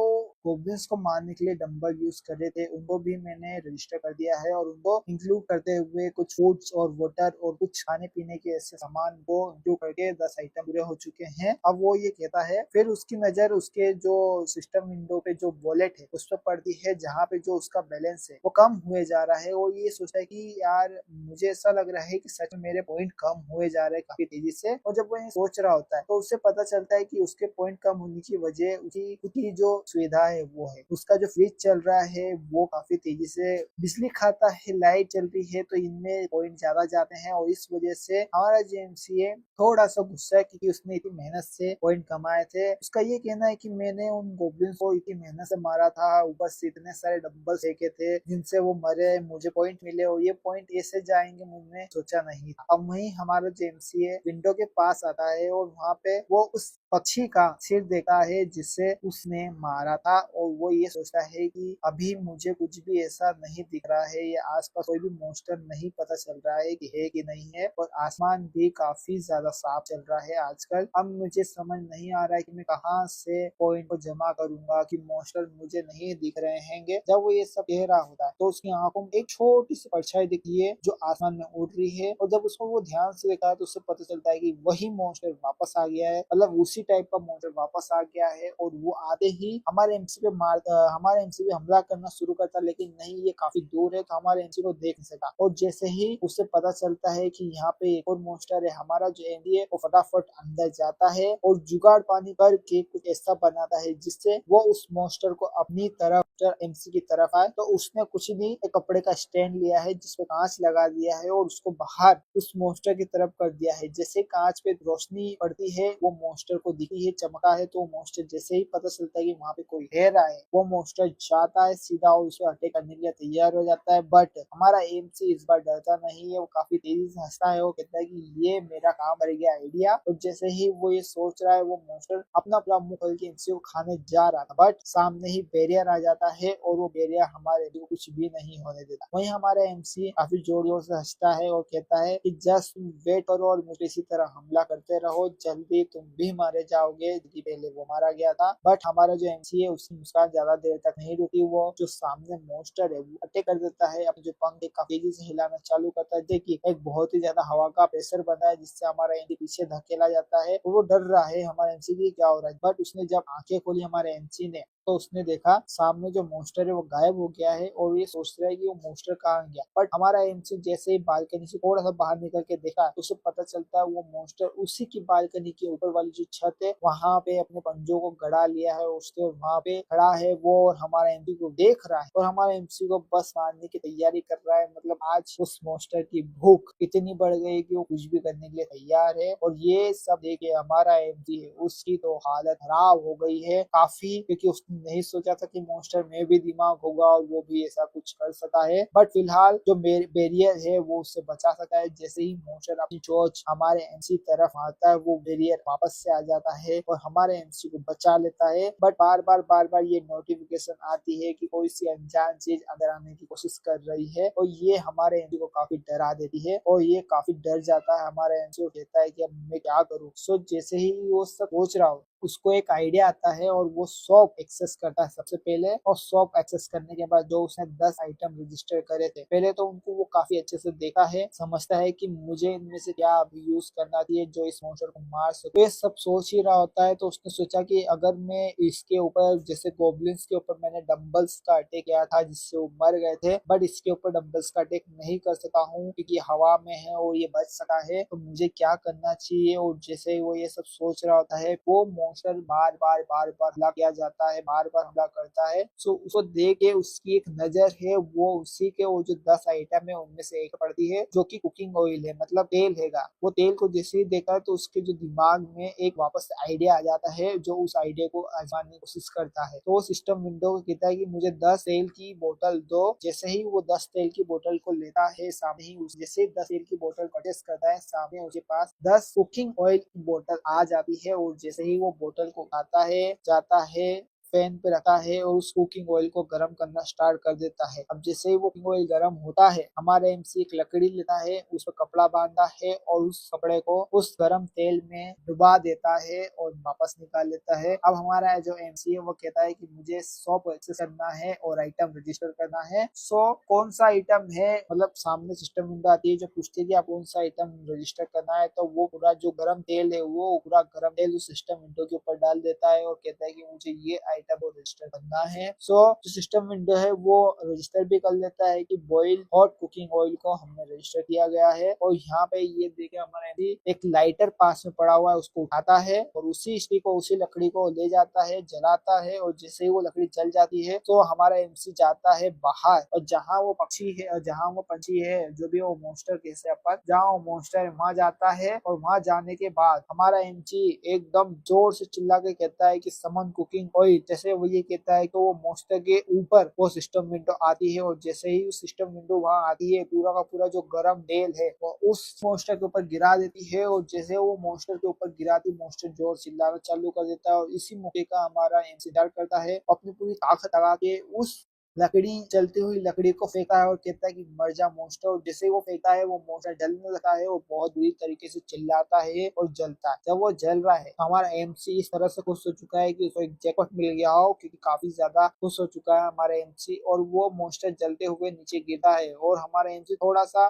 गोब्लिन्स को मारने के लिए डंबल यूज कर रहे थे उनको भी मैंने रजिस्टर कर दिया है, और उनको इंक्लूड करते हुए कुछ फूड्स और वाटर और कुछ खाने पीने के ऐसे सामान को इंक्लूड करके 10 आइटम पूरे हो चुके हैं। अब वो ये कहता है, फिर उसकी नजर उसके जो सिस्टम विंडो पे जो वॉलेट है उस पर पड़ती है जहाँ पे जो उसका बैलेंस है वो कम हुए जा रहा है। और ये सोचता है कि यार मुझे ऐसा लग रहा है कि सच में मेरे पॉइंट कम हुए जा रहे हैं काफी तेजी से। और जब वो ये सोच रहा होता है तो उससे पता चलता है कि उसके पॉइंट कम होने की वजह उसकी जो सुविधा है वो है उसका जो फ्रिज चल रहा है वो काफी तेजी से बिजली खाता है, लाइट चल रही है, तो इनमें पॉइंट ज्यादा जाते हैं। और इस वजह से हमारा जेएमसी है थोड़ा सा गुस्सा है क्योंकि उसने इतनी मेहनत से पॉइंट कमाए थे। उसका ये कहना है कि मैंने उन गोब्लिन्स को इतनी मेहनत से मारा था, ऊपर से इतने सारे डंबल फेंके थे जिनसे वो मरे, मुझे पॉइंट मिले, और ये पॉइंट ऐसे जाएंगे मैंने सोचा नहीं था। अब वही हमारा जेएमसी है विंडो के पास आता है और वहाँ पे वो उस पक्षी का सिर देखा है जिसे उसने मारा था। और वो ये सोचता है कि अभी मुझे कुछ भी ऐसा नहीं दिख रहा है, ये आसपास कोई भी मॉन्स्टर नहीं पता चल रहा है कि नहीं है। और आसमान भी काफी ज्यादा साफ चल रहा है आजकल। अब मुझे समझ नहीं आ रहा है कि मैं कहाँ से पॉइंट को जमा करूंगा कि मॉन्स्टर मुझे नहीं दिख रहे हैं। जब वो ये सब कह रहा होता है तो उसकी आंखों में एक छोटी सी परछाई दिखती है जो आसमान में उड़ रही है। और जब उसको वो ध्यान से देखा है तो उससे पता चलता है कि वही मॉन्स्टर वापस आ गया है, मतलब उसी टाइप का मॉन्स्टर वापस आ गया है। और वो आते ही हमारे एमसी पे हमारे एमसी पे हमला करना शुरू करता, लेकिन नहीं, ये काफी दूर है तो हमारे एमसी को देख नहीं सका। और जैसे ही उसे पता चलता है कि यहाँ पे एक और मॉन्स्टर है, हमारा जो एमसी है वो फटाफट अंदर जाता है और जुगाड़ पानी करके कुछ ऐसा बनाता है जिससे वो उस मॉन्स्टर को अपनी तरफ एमसी की तरफ आए। तो उसने कुछ नहीं, एक कपड़े का स्टैंड लिया है जिसपे कांच लगा दिया है और उसको बाहर उस मॉन्स्टर की तरफ कर दिया है। जैसे कांच पे रोशनी पड़ती है वो मॉन्स्टर को दिखती है, चमका है, तो मॉन्स्टर जैसे ही पता चलता है कि वहाँ पे कोई है रहा है, वो मॉन्स्टर जाता है सीधा और उसे अटैक करने के लिए तैयार हो जाता है। बट हमारा एमसी इस बार डरता नहीं है, वो काफी तेजी से हंसता है। वो कहता है कि ये मेरा काम कर गया आइडिया। और जैसे ही वो ये सोच रहा है वो मॉन्स्टर अपना पूरा मुंह खोल के एमसी को खाने जा रहा था, बट सामने ही बैरियर आ जाता है और वो बैरियर हमारे लिए कुछ भी नहीं होने देता। वहीं हमारा एमसी काफी जोर जोर से हंसता है और कहता है कि जस्ट वेट करो और मुझे इसी तरह हमला करते रहो, जल्दी तुम भी मारे जाओगे क्योंकि पहले वो मारा गया था। बट हमारा जो एमसी है उसकी मुस्कान ज्यादा देर तक नहीं रुकी, वो जो सामने मॉन्स्टर है वो अटैक कर देता है, अपने जो पंख काफी तेजी से हिलाना चालू करता है। देखिए एक बहुत ही ज्यादा हवा का प्रेशर बना है जिससे हमारा एमसी पीछे धकेला जाता है। वो डर रहा है हमारे एमसी की क्या हो रहा है, बट उसने जब आंखें खोली हमारे एमसी ने तो उसने देखा सामने जो मॉन्स्टर है वो गायब हो गया है और ये सोच रहा है कि वो मॉन्स्टर कहाँ गया। बट हमारा एमसी जैसे ही बालकनी से थोड़ा सा बाहर निकल के देखा तो उसे पता चलता है वो मॉन्स्टर उसी की बालकनी के ऊपर वाली जो छत है वहां पे अपने पंजों को गड़ा लिया है, उसके वहां पे खड़ा है वो और हमारा एमसी को देख रहा है और हमारा एमसी को बस मारने की तैयारी कर रहा है। मतलब आज उस मॉन्स्टर की भूख इतनी बढ़ गई कि वो कुछ भी करने के लिए तैयार है। और ये सब देखे हमारा एमसी है उसकी तो हालत खराब हो गई है काफी, क्योंकि उसने नहीं सोचा था कि मॉन्स्टर में भी दिमाग होगा और वो भी ऐसा कुछ कर सकता है। बट फिलहाल जो बैरियर है वो उससे बचा सकता है। जैसे ही मॉन्स्टर अपनी चोंच हमारे एमसी तरफ आता है वो बैरियर वापस से आ जाता है और हमारे एमसी को बचा लेता है। बट बार बार ये नोटिफिकेशन आती है कि कोई सी अनजान चीज अंदर आने की कोशिश कर रही है और ये हमारे एमसी को काफी डरा देती है और ये काफी डर जाता है। हमारे एमसी को कहता है कि अब मैं क्या करूँ। सो जैसे ही वो सब सोच रहा हो उसको एक आइडिया आता है और वो शॉप एक्सेस करता है सबसे पहले। और शॉप एक्सेस करने के बाद जो उसने 10 आइटम रजिस्टर करे थे पहले तो उनको वो काफी अच्छे से देखा है, समझता है कि मुझे इनमें से क्या अभी यूज करना चाहिए जो इस मॉन्स्टर को मार सके। ये सब सोच ही रहा होता है तो उसने सोचा कि अगर मैं इसके ऊपर जैसे गोब्लिन्स के ऊपर मैंने डम्बल्स का अटैक किया था जिससे वो मर गए थे, बट इसके ऊपर डम्बल्स का अटैक नहीं कर सका हूँ क्योंकि हवा में है और ये बच सका है, तो मुझे क्या करना चाहिए। और जैसे ही वो ये सब सोच रहा होता है वो मॉन्स्टर बार बार हमला किया जाता है, बार बार हमला करता है। सो उसको देख के उसकी एक नजर है वो उसी के वो जो 10 आइटम है उनमें से एक पड़ती है जो कि कुकिंग ऑयल है, मतलब तेल हैगा। वो तेल को जैसे ही देखा है तो उसके जो दिमाग में एक वापस आइडिया आ जाता है जो उस आइडिया को आजमाने की कोशिश करता है। तो वो सिस्टम विंडो को कहता है कि मुझे 10 तेल की बोतल दो। जैसे ही वो 10 तेल की बोतल को लेता है सामने ही जैसे 10 तेल की बोतल परचेस करता है सामने उसके पास 10 कुकिंग ऑयल की बोतल आ जाती है और जैसे ही वो बोतल को आता है जाता है फैन पे रखा है और उस कुकिंग ऑयल को गर्म करना स्टार्ट कर देता है। अब जैसे ही वो कुकिंग ऑयल गर्म होता है हमारा एमसी एक लकड़ी लेता है, उस पर कपड़ा बांधता है और उस कपड़े को उस गर्म तेल में डुबा देता है और वापस निकाल लेता है। अब हमारा जो एमसी है वो कहता है कि मुझे 100 परचेस करना है और आइटम रजिस्टर करना है। सो कौन सा आइटम है, मतलब सामने सिस्टम विंडो आती है जो पूछती है कि आप कौन सा आइटम रजिस्टर करना है, तो वो पूरा जो गर्म तेल है वो पूरा गर्म तेल उस सिस्टम विंडो के ऊपर डाल देता है और कहता है कि मुझे ये आइटम को रजिस्टर करना है। सो जो सिस्टम विंडो है वो रजिस्टर भी कर लेता है कि बॉइल हॉट कुकिंग ऑयल को हमने रजिस्टर किया गया है। और यहाँ पे ये देखे हमारे एक लाइटर पास में पड़ा हुआ है उसको उठाता है और उसी स्टिक को उसी लकड़ी को ले जाता है जलाता है और जैसे ही वो लकड़ी जल जाती है तो हमारा एमसी जाता है बाहर और जहाँ वो पक्षी है और जहाँ वो पंछी है जो भी वो मॉन्स्टर कैसे अपन जहाँ वो मॉन्स्टर है वहां जाता है और वहां जाने के बाद हमारा एमसी एकदम जोर से चिल्ला के कहता है कि समन कुकिंग ऑयल। जैसे वो ये कहता है कि वो मॉन्स्टर के ऊपर वो सिस्टम विंडो आती है और जैसे ही सिस्टम विंडो वहां आती है पूरा का पूरा जो गर्म तेल है वो उस मॉन्स्टर के ऊपर गिरा देती है और जैसे वो मॉन्स्टर के ऊपर गिराती मॉन्स्टर जोर चिल्लाना चालू कर देता है और इसी मौके का हमारा एमसी डर करता है, अपनी पूरी ताकत लगा के उस लकड़ी जलती हुई लकड़ी को फेंका है और कहता है कि मर जा मॉन्स्टर। और जैसे वो फेंकता है वो मॉन्स्टर जलने लगता है, वो बहुत बुरी तरीके से चिल्लाता है और जलता है। जब वो जल रहा है हमारा एमसी इस तरह से खुश हो चुका है कि उसको एक जैकपॉट मिल गया हो क्योंकि काफी ज्यादा खुश हो चुका है हमारा एमसी। और वो मॉन्स्टर जलते हुए नीचे गिरता है और हमारा एमसी थोड़ा सा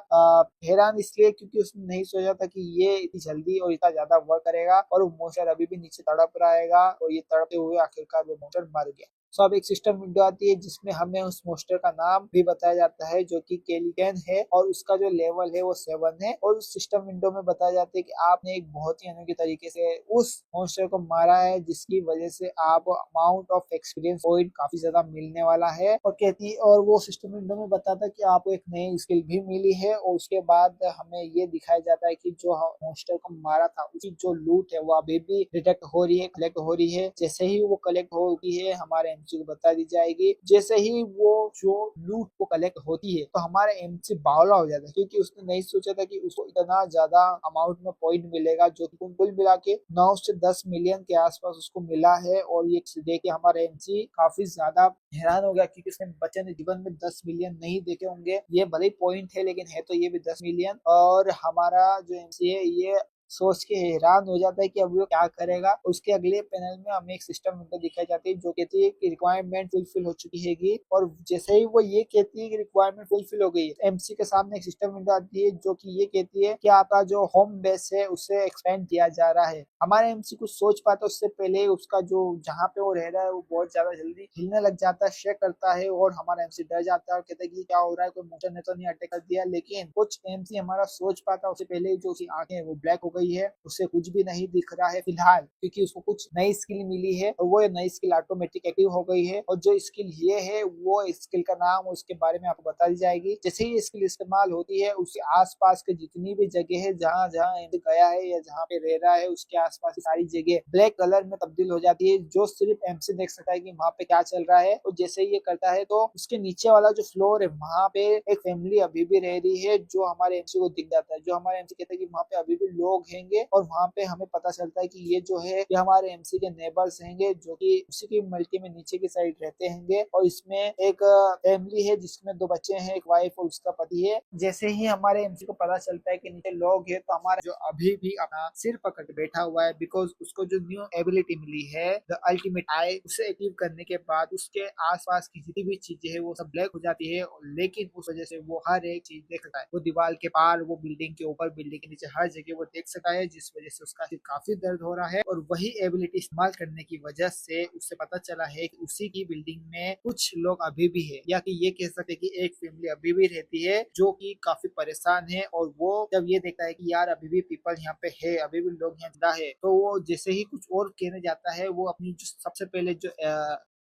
हैरान इसलिए क्योंकि उसने नहीं सोचा था कि ये इतनी जल्दी और इतना ज्यादा वर्क करेगा और वो मॉन्स्टर अभी भी नीचे तड़प रहा है और ये तड़पते हुए आखिरकार वो मॉन्स्टर मर गया। सो अब एक सिस्टम विंडो आती है जिसमें हमें उस मॉन्स्टर का नाम भी बताया जाता है जो कि केलिकन है और उसका जो लेवल है वो 7 है। और उस सिस्टम विंडो में बताया जाता है कि आपने एक बहुत ही अनोखे तरीके से उस मॉन्स्टर को मारा है जिसकी वजह से आप अमाउंट ऑफ एक्सपीरियंस पॉइंट काफी ज्यादा मिलने वाला है। और कहती और वो सिस्टम विंडो में बताता है कि आपको एक नई स्किल भी मिली है और उसके बाद हमें ये दिखाया जाता है कि जो मॉन्स्टर को मारा था उसकी जो लूट है वो अभी भी डिटेक्ट हो रही है, कलेक्ट हो रही है। जैसे ही वो कलेक्ट होती है हमारे एमसी को बता दी जाएगी। जैसे ही वो जो लूट को कलेक्ट होती है तो हमारा एमसी बावला हो जाता है क्योंकि उसने नहीं सोचा था कि उसको इतना ज्यादा अमाउंट में पॉइंट मिलेगा जो कि कुल मिला के 9 से 10 मिलियन के आसपास उसको मिला है। और ये देख के हमारा एमसी काफी ज्यादा हैरान हो गया क्योंकि उसने बच्चे ने जीवन में 10 मिलियन नहीं देखे होंगे। ये भले पॉइंट है लेकिन है तो ये भी 10 मिलियन। और हमारा जो एमसी है ये सोच के हैरान हो जाता है कि अब वो क्या करेगा। उसके अगले पैनल में हमें एक सिस्टम विंडो दिखाई जाती है जो कहती है कि रिक्वायरमेंट फुलफिल हो चुकी हैगी, और जैसे ही वो ये कहती है कि रिक्वायरमेंट फुलफिल हो गई है, एमसी के सामने एक सिस्टम विंडो आती है जो कि ये कहती है कि आपका जो होम बेस है उसे एक्सपेंड किया जा रहा है। हमारा एमसी कुछ सोच पाता उससे पहले उसका जो जहाँ पे वो रह रहा है वो बहुत ज्यादा जल्दी हिलने लग जाता है, शेक करता है, और हमारा एमसी डर जाता है और कहता है कि क्या हो रहा है, कोई मोटर ने तो नहीं अटैक कर दिया। लेकिन कुछ एमसी हमारा सोच पाता उससे पहले जो उसकी आंखें वो ब्लैक हो गई है, उसे कुछ भी नहीं दिख रहा है फिलहाल, क्योंकि उसको कुछ नई स्किल मिली है और वो नई स्किल ऑटोमेटिक एक्टिव हो गई है। और जो स्किल ये है वो स्किल का नाम उसके बारे में आपको बता दी जाएगी। जैसे ही स्किल इस्तेमाल होती है उसके आसपास के जितनी भी जगह है जहाँ जहाँ एमसी गया है या जहाँ पे रह रहा है उसके आसपास की सारी जगह ब्लैक कलर में तब्दील हो जाती है, जो सिर्फ एमसी देख सकता है कि वहाँ पे क्या चल रहा है। और जैसे ही ये करता है तो उसके नीचे वाला जो फ्लोर है वहाँ पे एक फैमिली अभी भी रह रही है जो हमारे एमसी को दिख जाता है, जो हमारे एमसी कहता है कि वहाँ पे अभी भी लोग हैंगे। और वहाँ पे हमें पता चलता है कि ये जो है ये हमारे एमसी के नेबर्स हैंगे जो कि उसी की मल्टी में नीचे की साइड रहते हैंगे। और इसमें एक फैमिली है जिसमें 2 बच्चे हैं, एक वाइफ और उसका पति है। जैसे ही हमारे एमसी को पता चलता है कि नीचे लोग है तो हमारा जो अभी भी अपना सिर पकड़ के बैठा हुआ है, बिकॉज उसको जो न्यू एबिलिटी मिली है द अल्टीमेट आई, उसे एक्टिव करने के बाद उसके आसपास की जितनी भी चीजें है वो सब ब्लैक हो जाती है। लेकिन उस वजह से वो हर एक चीज देख सकता है, वो दीवार के पार, वो बिल्डिंग के ऊपर, बिल्डिंग के नीचे, हर जगह वो देख सकता है, जिस वजह से उसका सिर काफी दर्द हो रहा है। और वही एबिलिटी इस्तेमाल करने की वजह से उसे पता चला है कि उसी की बिल्डिंग में कुछ लोग अभी भी है, या कि ये कह सकते हैं कि एक फैमिली अभी भी रहती है जो कि काफी परेशान है। और वो जब ये देखता है कि यार अभी भी पीपल यहाँ पे है, अभी भी लोग यहाँ जिंदा है, तो वो जैसे ही कुछ और कहने जाता है वो अपनी जो सबसे पहले जो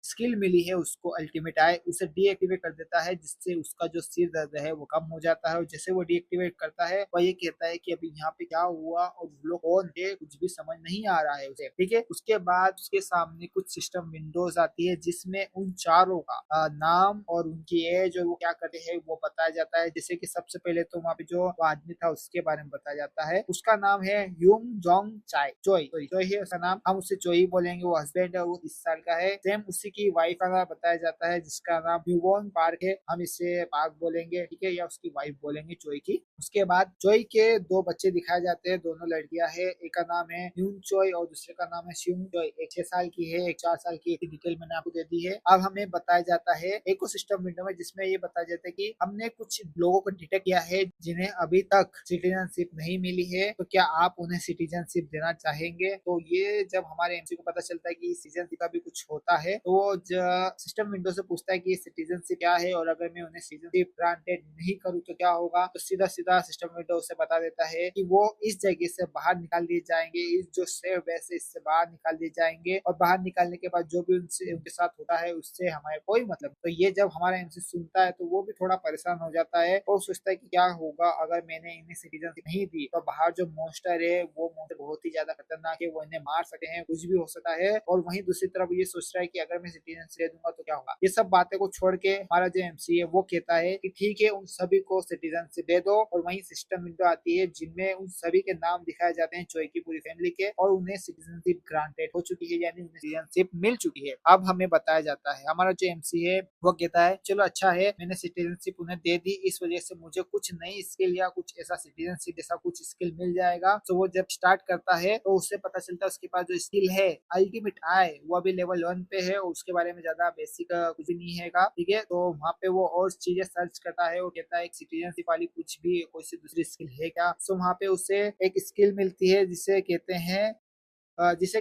स्किल मिली है उसको अल्टीमेट आए उसे डीएक्टिवेट कर देता है, जिससे उसका जो सिर दर्द है वो कम हो जाता है। और जैसे वो डीएक्टिवेट करता है वह ये कहता है कि अभी यहाँ पे क्या हुआ और लोग कौन है कुछ भी समझ नहीं आ रहा है उसे, ठीक है। उसके बाद उसके सामने कुछ सिस्टम विंडोज आती है जिसमें उन चारों का नाम और उनकी एज और वो क्या करते हैं वो बताया जाता है। जैसे कि सबसे पहले तो वहाँ पे जो आदमी था उसके बारे में बताया जाता है, उसका नाम है यूंग जोंग चाय, चोई चोई है उसका नाम, हम उसे चोई बोलेंगे। वो हस्बैंड है, वो 30 साल का है। सेम उसी की वाइफ का बताया जाता है जिसका नाम ह्यूवॉन पार्क है, हम इसे पार्क बोलेंगे, ठीक है, या उसकी वाइफ बोलेंगे चोई की। उसके बाद चोई के 2 बच्चे दिखाए जाते हैं, दोनों लड़कियां हैं, एक का नाम है ह्यून चोई और दूसरे का नाम है श्यूंग चोई। एक 6 साल की है, एक 4 साल की, एक डिटेल मैंने आपको दे दी है। अब हमें बताया जाता है इकोसिस्टम विंडो में, जिसमें ये बताया जाता है कि हमने कुछ लोगों को डिटेक्ट किया है जिन्हें अभी तक सिटीजनशिप नहीं मिली है, तो क्या आप उन्हें सिटीजनशिप देना चाहेंगे। तो ये जब हमारे एमसी को पता चलता है कि सिटीजनशिप का भी कुछ होता है तो वो सिस्टम विंडो से पूछता है कि सिटीजनशिप क्या है, और अगर मैं उन्हें सिटीजनशिप ग्रांटेड नहीं करूँ तो क्या होगा। तो सीधा सीधा सिस्टम विंडो उसे बता देता है कि वो इस जगह से बाहर निकाल दिए जाएंगे, इस जो सेफ बेस है इससे बाहर निकाल दिए जाएंगे, और बाहर निकालने के बाद जो भी उनसे उनके साथ होता है उससे हमारे कोई मतलब। तो ये जब हमारा एमसी सुनता है तो वो भी थोड़ा परेशान हो जाता है और सोचता है कि क्या होगा अगर मैंने इन्हें सिटीजनशिप नहीं दी, तो बाहर जो मॉन्स्टर है वो मॉन्स्टर बहुत ही ज्यादा खतरनाक है, वो इन्हें मार सकते हैं, कुछ भी हो सकता है। और वहीं दूसरी तरफ ये सोच रहा है कि अगर मैं सिटीजनशिप दे दूंगा तो क्या होगा। ये सब बातें को छोड़ के हमारा जो एमसी है वो कहता है कि ठीक है उन सभी को सिटीजनशिप दे दो। और वहीं सिस्टम विंडो आती है जिनमें उन सभी के नाम दिखाए जाते हैं चोई की पूरी फैमिली के, और उन्हें सिटीजनशिप ग्रांटेड हो चुकी है, यानी उन्हें सिटीजनशिप मिल चुकी है। अब हमें बताया जाता है, हमारा जो एमसी है वो कहता है चलो अच्छा है मैंने सिटीजनशिप उन्हें दे दी, इस वजह से मुझे कुछ नई स्किल या कुछ ऐसा सिटीजनशिप जैसा कुछ स्किल मिल जाएगा। तो वो जब स्टार्ट करता है तो उससे पता चलता है उसके पास जो स्किल है अल्टीमेट आई वो अभी लेवल 1 पे है, और उसके बारे में ज्यादा बेसिक कुछ नहीं है, ठीक है। तो वहाँ पे वो और चीजें सर्च करता है, वो कहता है सिटीजनशिप वाली कुछ भी कोई सी दूसरी स्किल है क्या। तो वहाँ पे उसे एक स्किल मिलती है जिसे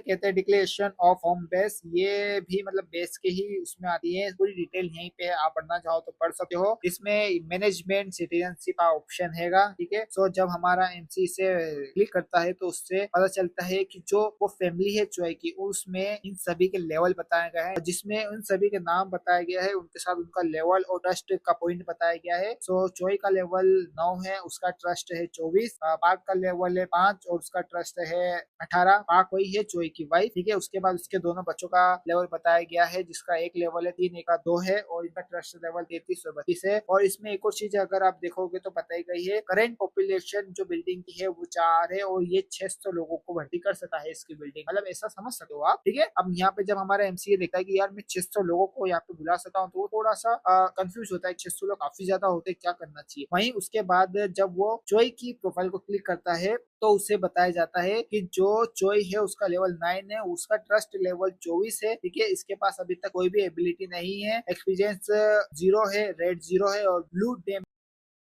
कहते हैं डिक्लेरेशन ऑफ होम बेस। ये भी मतलब बेस के ही उसमें आती है, पूरी डिटेल यहीं पे आप पढ़ना चाहो तो पढ़ सकते हो। इसमें मैनेजमेंट सिटीजनशिप का ऑप्शन हैगा, ठीक है। सो जब हमारा एमसी से क्लिक करता है तो उससे पता चलता है कि जो वो फैमिली है चोई की उसमें इन सभी के लेवल बताए गए हैं, जिसमें उन सभी के नाम बताया गया है, उनके साथ उनका लेवल और ट्रस्ट का पॉइंट बताया गया है। सो चोई का लेवल 9 है, उसका ट्रस्ट है 24, पार्क का लेवल है 5 और उसका ट्रस्ट है 18। पार्क वही है चोई की वाइफ, ठीक है। उसके बाद उसके दोनों बच्चों का लेवल बताया गया है, जिसका एक लेवल है 3, एक का 2 है, और इनका ट्रस्ट लेवल 33 और 32 है। और इसमें एक और चीज अगर आप देखोगे तो बताई गई है, करेंट पॉपुलेशन जो बिल्डिंग की है वो 4 है, और ये 600 लोगों को भर्ती कर सकता है इसकी बिल्डिंग, मतलब ऐसा समझ सकते हो आप, ठीक है। अब यहाँ पे जब हमारा एमसीए देखता है कि यार मैं 600 लोगों को यहाँ पे बुला सकता हूँ, तो वो थोड़ा सा कंफ्यूज होता है, 600 लोग काफी ज्यादा होते, क्या करना चाहिए। वहीं उसके बाद जब वो चोई की प्रोफाइल को क्लिक करता है तो उसे बताया जाता है कि जो चोई है उसका लेवल 9 है, उसका ट्रस्ट लेवल 24 है, ठीक है। इसके पास अभी तक कोई भी एबिलिटी नहीं है, एक्सपीरियंस 0 है, रेड 0 है और ब्लू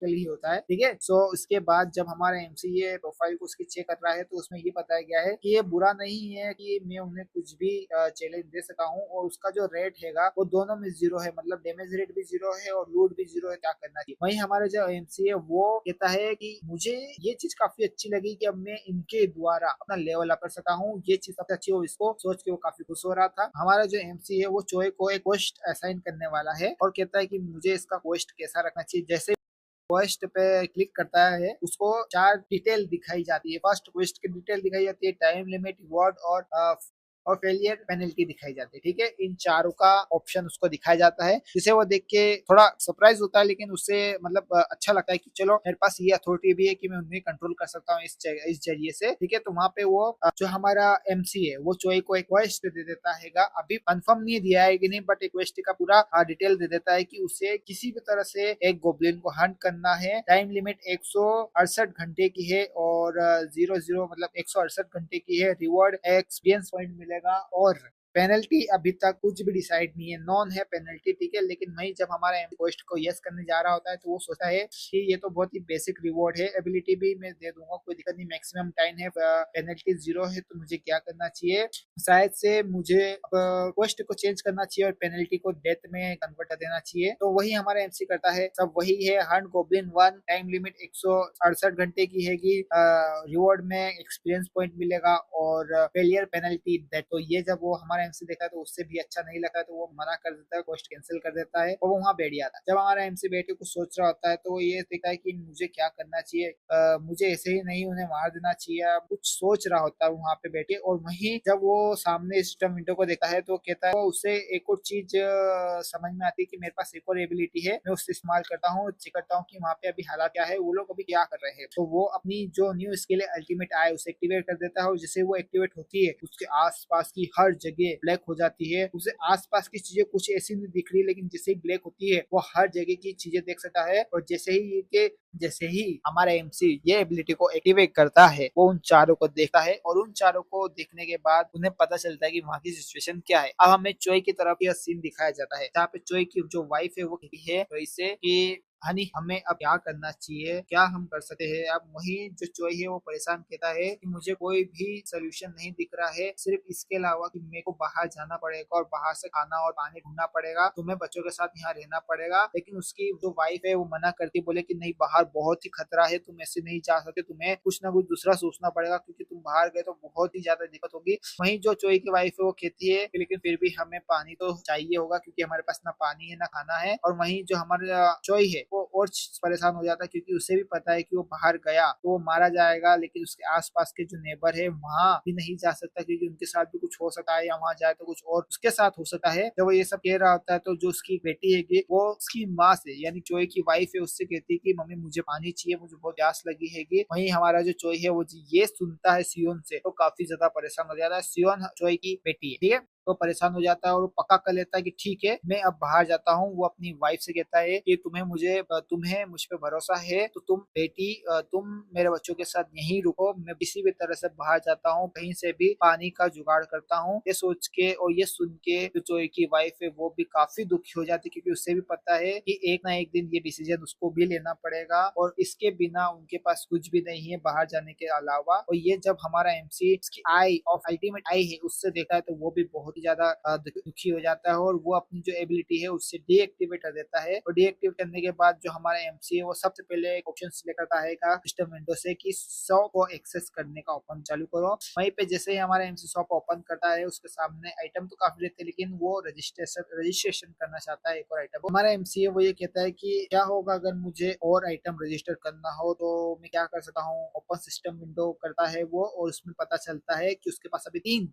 के लिए होता है, ठीक है। सो इसके बाद जब हमारा एमसीए प्रोफाइल को उसकी चेक कर रहा है तो उसमें ये बताया गया है कि ये बुरा नहीं है कि मैं उन्हें कुछ भी चैलेंज दे सका हूँ, और उसका जो रेट हैगा वो दोनों में 0 है, मतलब डैमेज रेट भी 0 है और लूट भी 0 है, क्या करना चाहिए। वहीं हमारा जो एमसीए वो कहता है कि मुझे ये चीज काफी अच्छी लगी कि अब मैं इनके द्वारा अपना लेवल अप कर सका हूँ, ये चीज सबसे अच्छी हो, इसको सोच के वो काफी खुश हो रहा था। हमारा जो एमसी है वो चोए को एक क्वेस्ट असाइन करने वाला है और कहता है कि मुझे इसका क्वेस्ट कैसा रखना चाहिए। जैसे क्वेस्ट पे क्लिक करता है उसको 4 डिटेल दिखाई जाती है। फर्स्ट क्वेस्ट की डिटेल दिखाई जाती है, टाइम लिमिट, रिवॉर्ड और फेलियर पेनल्टी दिखाई जाती है, ठीक है। इन चारों का ऑप्शन उसको दिखाया जाता है, जिसे वो देख के थोड़ा सरप्राइज होता है, लेकिन उससे मतलब अच्छा लगता है कि चलो मेरे पास ये अथॉरिटी भी है कि मैं उन्हें कंट्रोल कर सकता हूँ इस जरिए से, ठीक है। तो वहाँ पे वो जो हमारा एमसी है वो चोई को एक क्वेस्ट दे देता है, अभी कंफर्म नहीं दिया है कि नहीं, बट एक क्वेस्ट का पूरा डिटेल दे देता है कि उसे किसी भी तरह से एक गोब्लिन को हंट करना है। टाइम लिमिट 168 घंटे की है और 00 मतलब 168 घंटे की है। रिवॉर्ड एक्सपीरियंस पॉइंट मिलेगा और पेनल्टी अभी तक कुछ भी डिसाइड नहीं है, नॉन है पेनल्टी, ठीक है। लेकिन वही जब हमारा पोस्ट को यस करने जा रहा होता है तो वो सोचता है कि ये तो बहुत ही बेसिक रिवॉर्ड है, एबिलिटी भी मैं दे दूंगा, कोई दिक्कत नहीं, मैक्सिमम टाइम है, पेनल्टी 0 है, तो मुझे क्या करना चाहिए, शायद से मुझे पोस्ट को चेंज करना चाहिए और पेनल्टी को डेथ में कन्वर्ट कर देना चाहिए। तो वही हमारा एमसी करता है, सब वही है। हंट गोब्लिन 1, टाइम लिमिट 168 घंटे की हैगी, रिवॉर्ड में एक्सपीरियंस पॉइंट मिलेगा और फेलियर पेनल्टी डेथ। तो ये जब वो हमारा एमसी देखा तो उससे भी अच्छा नहीं लगा, तो वो मना कर देता है, पोस्ट कैंसिल कर देता है और वो वहाँ बैठ जाता है। जब हमारा एमसी बैठ के कुछ सोच रहा होता है तो वो ये देखता है कि मुझे क्या करना चाहिए, मुझे ऐसे ही नहीं उन्हें मार देना चाहिए, कुछ सोच रहा होता है वहाँ पे बैठे। और वहीं जब वो सामने सिस्टम विंडो को देखता है तो कहता है, वो उसे एक और चीज समझ में आती है कि मेरे पास एक और एबिलिटी है, मैं उससे इस्तेमाल करता हूँ, चेक करता हूँ कि वहाँ पे अभी हालात क्या है, वो लोग अभी क्या कर रहे हैं। तो वो अपनी जो न्यू स्किल है अल्टीमेट आए उसे एक्टिवेट कर देता है और जैसे वो एक्टिवेट होती है उसके आसपास की हर जगह ब्लैक हो जाती है। उसे आसपास की चीजें कुछ ऐसी नहीं दिख रही, लेकिन जैसे ही ब्लैक होती है वो हर जगह की चीजें देख सकता है। और जैसे ही हमारा एमसी ये एबिलिटी को एक्टिवेट करता है वो उन चारों को देखता है और उन चारों को देखने के बाद उन्हें पता चलता है कि वहाँ की सिचुएशन क्या है। अब हमें चोई की तरफ यह सीन दिखाया जाता है जहाँ पे चोई की जो वाइफ है वो कहती है चोई से कि हनी हमें अब क्या करना चाहिए, क्या हम कर सकते हैं। अब वही जो चोई है वो परेशान कहता है कि मुझे कोई भी सोल्यूशन नहीं दिख रहा है, सिर्फ इसके अलावा कि मेरे को बाहर जाना पड़ेगा और बाहर से खाना और पानी ढूंढना पड़ेगा, तुम्हें बच्चों के साथ यहाँ रहना पड़ेगा। लेकिन उसकी जो वाइफ है वो मना करती, बोले कि नहीं, बाहर बहुत ही खतरा है, तुम ऐसे नहीं जा सकते, तुम्हें कुछ ना कुछ दूसरा सोचना पड़ेगा, क्योंकि तुम बाहर गए तो बहुत ही ज्यादा दिक्कत होगी। वहीं जो चोई की वाइफ है वो कहती है कि लेकिन फिर भी हमें पानी तो चाहिए होगा, क्योंकि हमारे पास ना पानी है ना खाना है। और वहीं जो हमारा चोई है वो और परेशान हो जाता है, क्योंकि उसे भी पता है कि वो बाहर गया तो वो मारा जाएगा, लेकिन उसके आसपास के जो नेबर है वहां भी नहीं जा सकता, क्योंकि उनके साथ भी कुछ हो सकता है, या वहां जाए तो कुछ और उसके साथ हो सकता है। जब वो ये सब कह रहा होता है तो जो उसकी बेटी है वो उसकी माँ से, यानी चोई की वाइफ है, उससे कहती है कि मम्मी मुझे पानी चाहिए, मुझे बहुत प्यास लगी हैगी। वहीं हमारा जो चोई है वो ये सुनता है सियोन से तो काफी ज्यादा परेशान हो जाता है। सियोन चोई की बेटी है, ठीक है। तो परेशान हो जाता है और वो पक्का कर लेता है कि ठीक है मैं अब बाहर जाता हूँ। वो अपनी वाइफ से कहता है कि तुम्हें मुझ पे भरोसा है तो तुम बेटी तुम मेरे बच्चों के साथ यहीं रुको, मैं किसी भी तरह से बाहर जाता हूँ, कहीं से भी पानी का जुगाड़ करता हूँ। ये सोच के और ये सुन के जो चोई की वाइफ है वो भी काफी दुखी हो जाती है, क्योंकि उससे भी पता है कि एक ना एक दिन ये डिसीजन उसको भी लेना पड़ेगा और इसके बिना उनके पास कुछ भी नहीं है बाहर जाने के अलावा। और ये जब हमारा एमसी इसकी आई ऑफ अल्टीमेट आई है उससे देखा है तो वो भी बहुत ज्यादा दुखी हो जाता है और वो अपनी जो एबिलिटी है उससे डीएक्टिवेट कर देता है। और डीएक्टिवेट करने के बाद जो हमारा एमसी है वो सबसे पहले एक ऑप्शन सिलेक्ट करता है सिस्टम विंडो से कि 100 को एक्सेस करने का ओपन चालू करो। वहीं पे जैसे ही हमारा एमसी शॉप ओपन करता है उसके सामने आइटम तो काफी रहते हैं, लेकिन वो रजिस्ट्रेशन करना चाहता है एक और आइटम। हमारा एमसी है वो ये कहता है कि क्या होगा अगर मुझे और आइटम रजिस्टर करना हो तो मैं क्या कर सकता हूँ। ओपन सिस्टम विंडो करता है वो और उसमें पता चलता है कि उसके पास अभी 3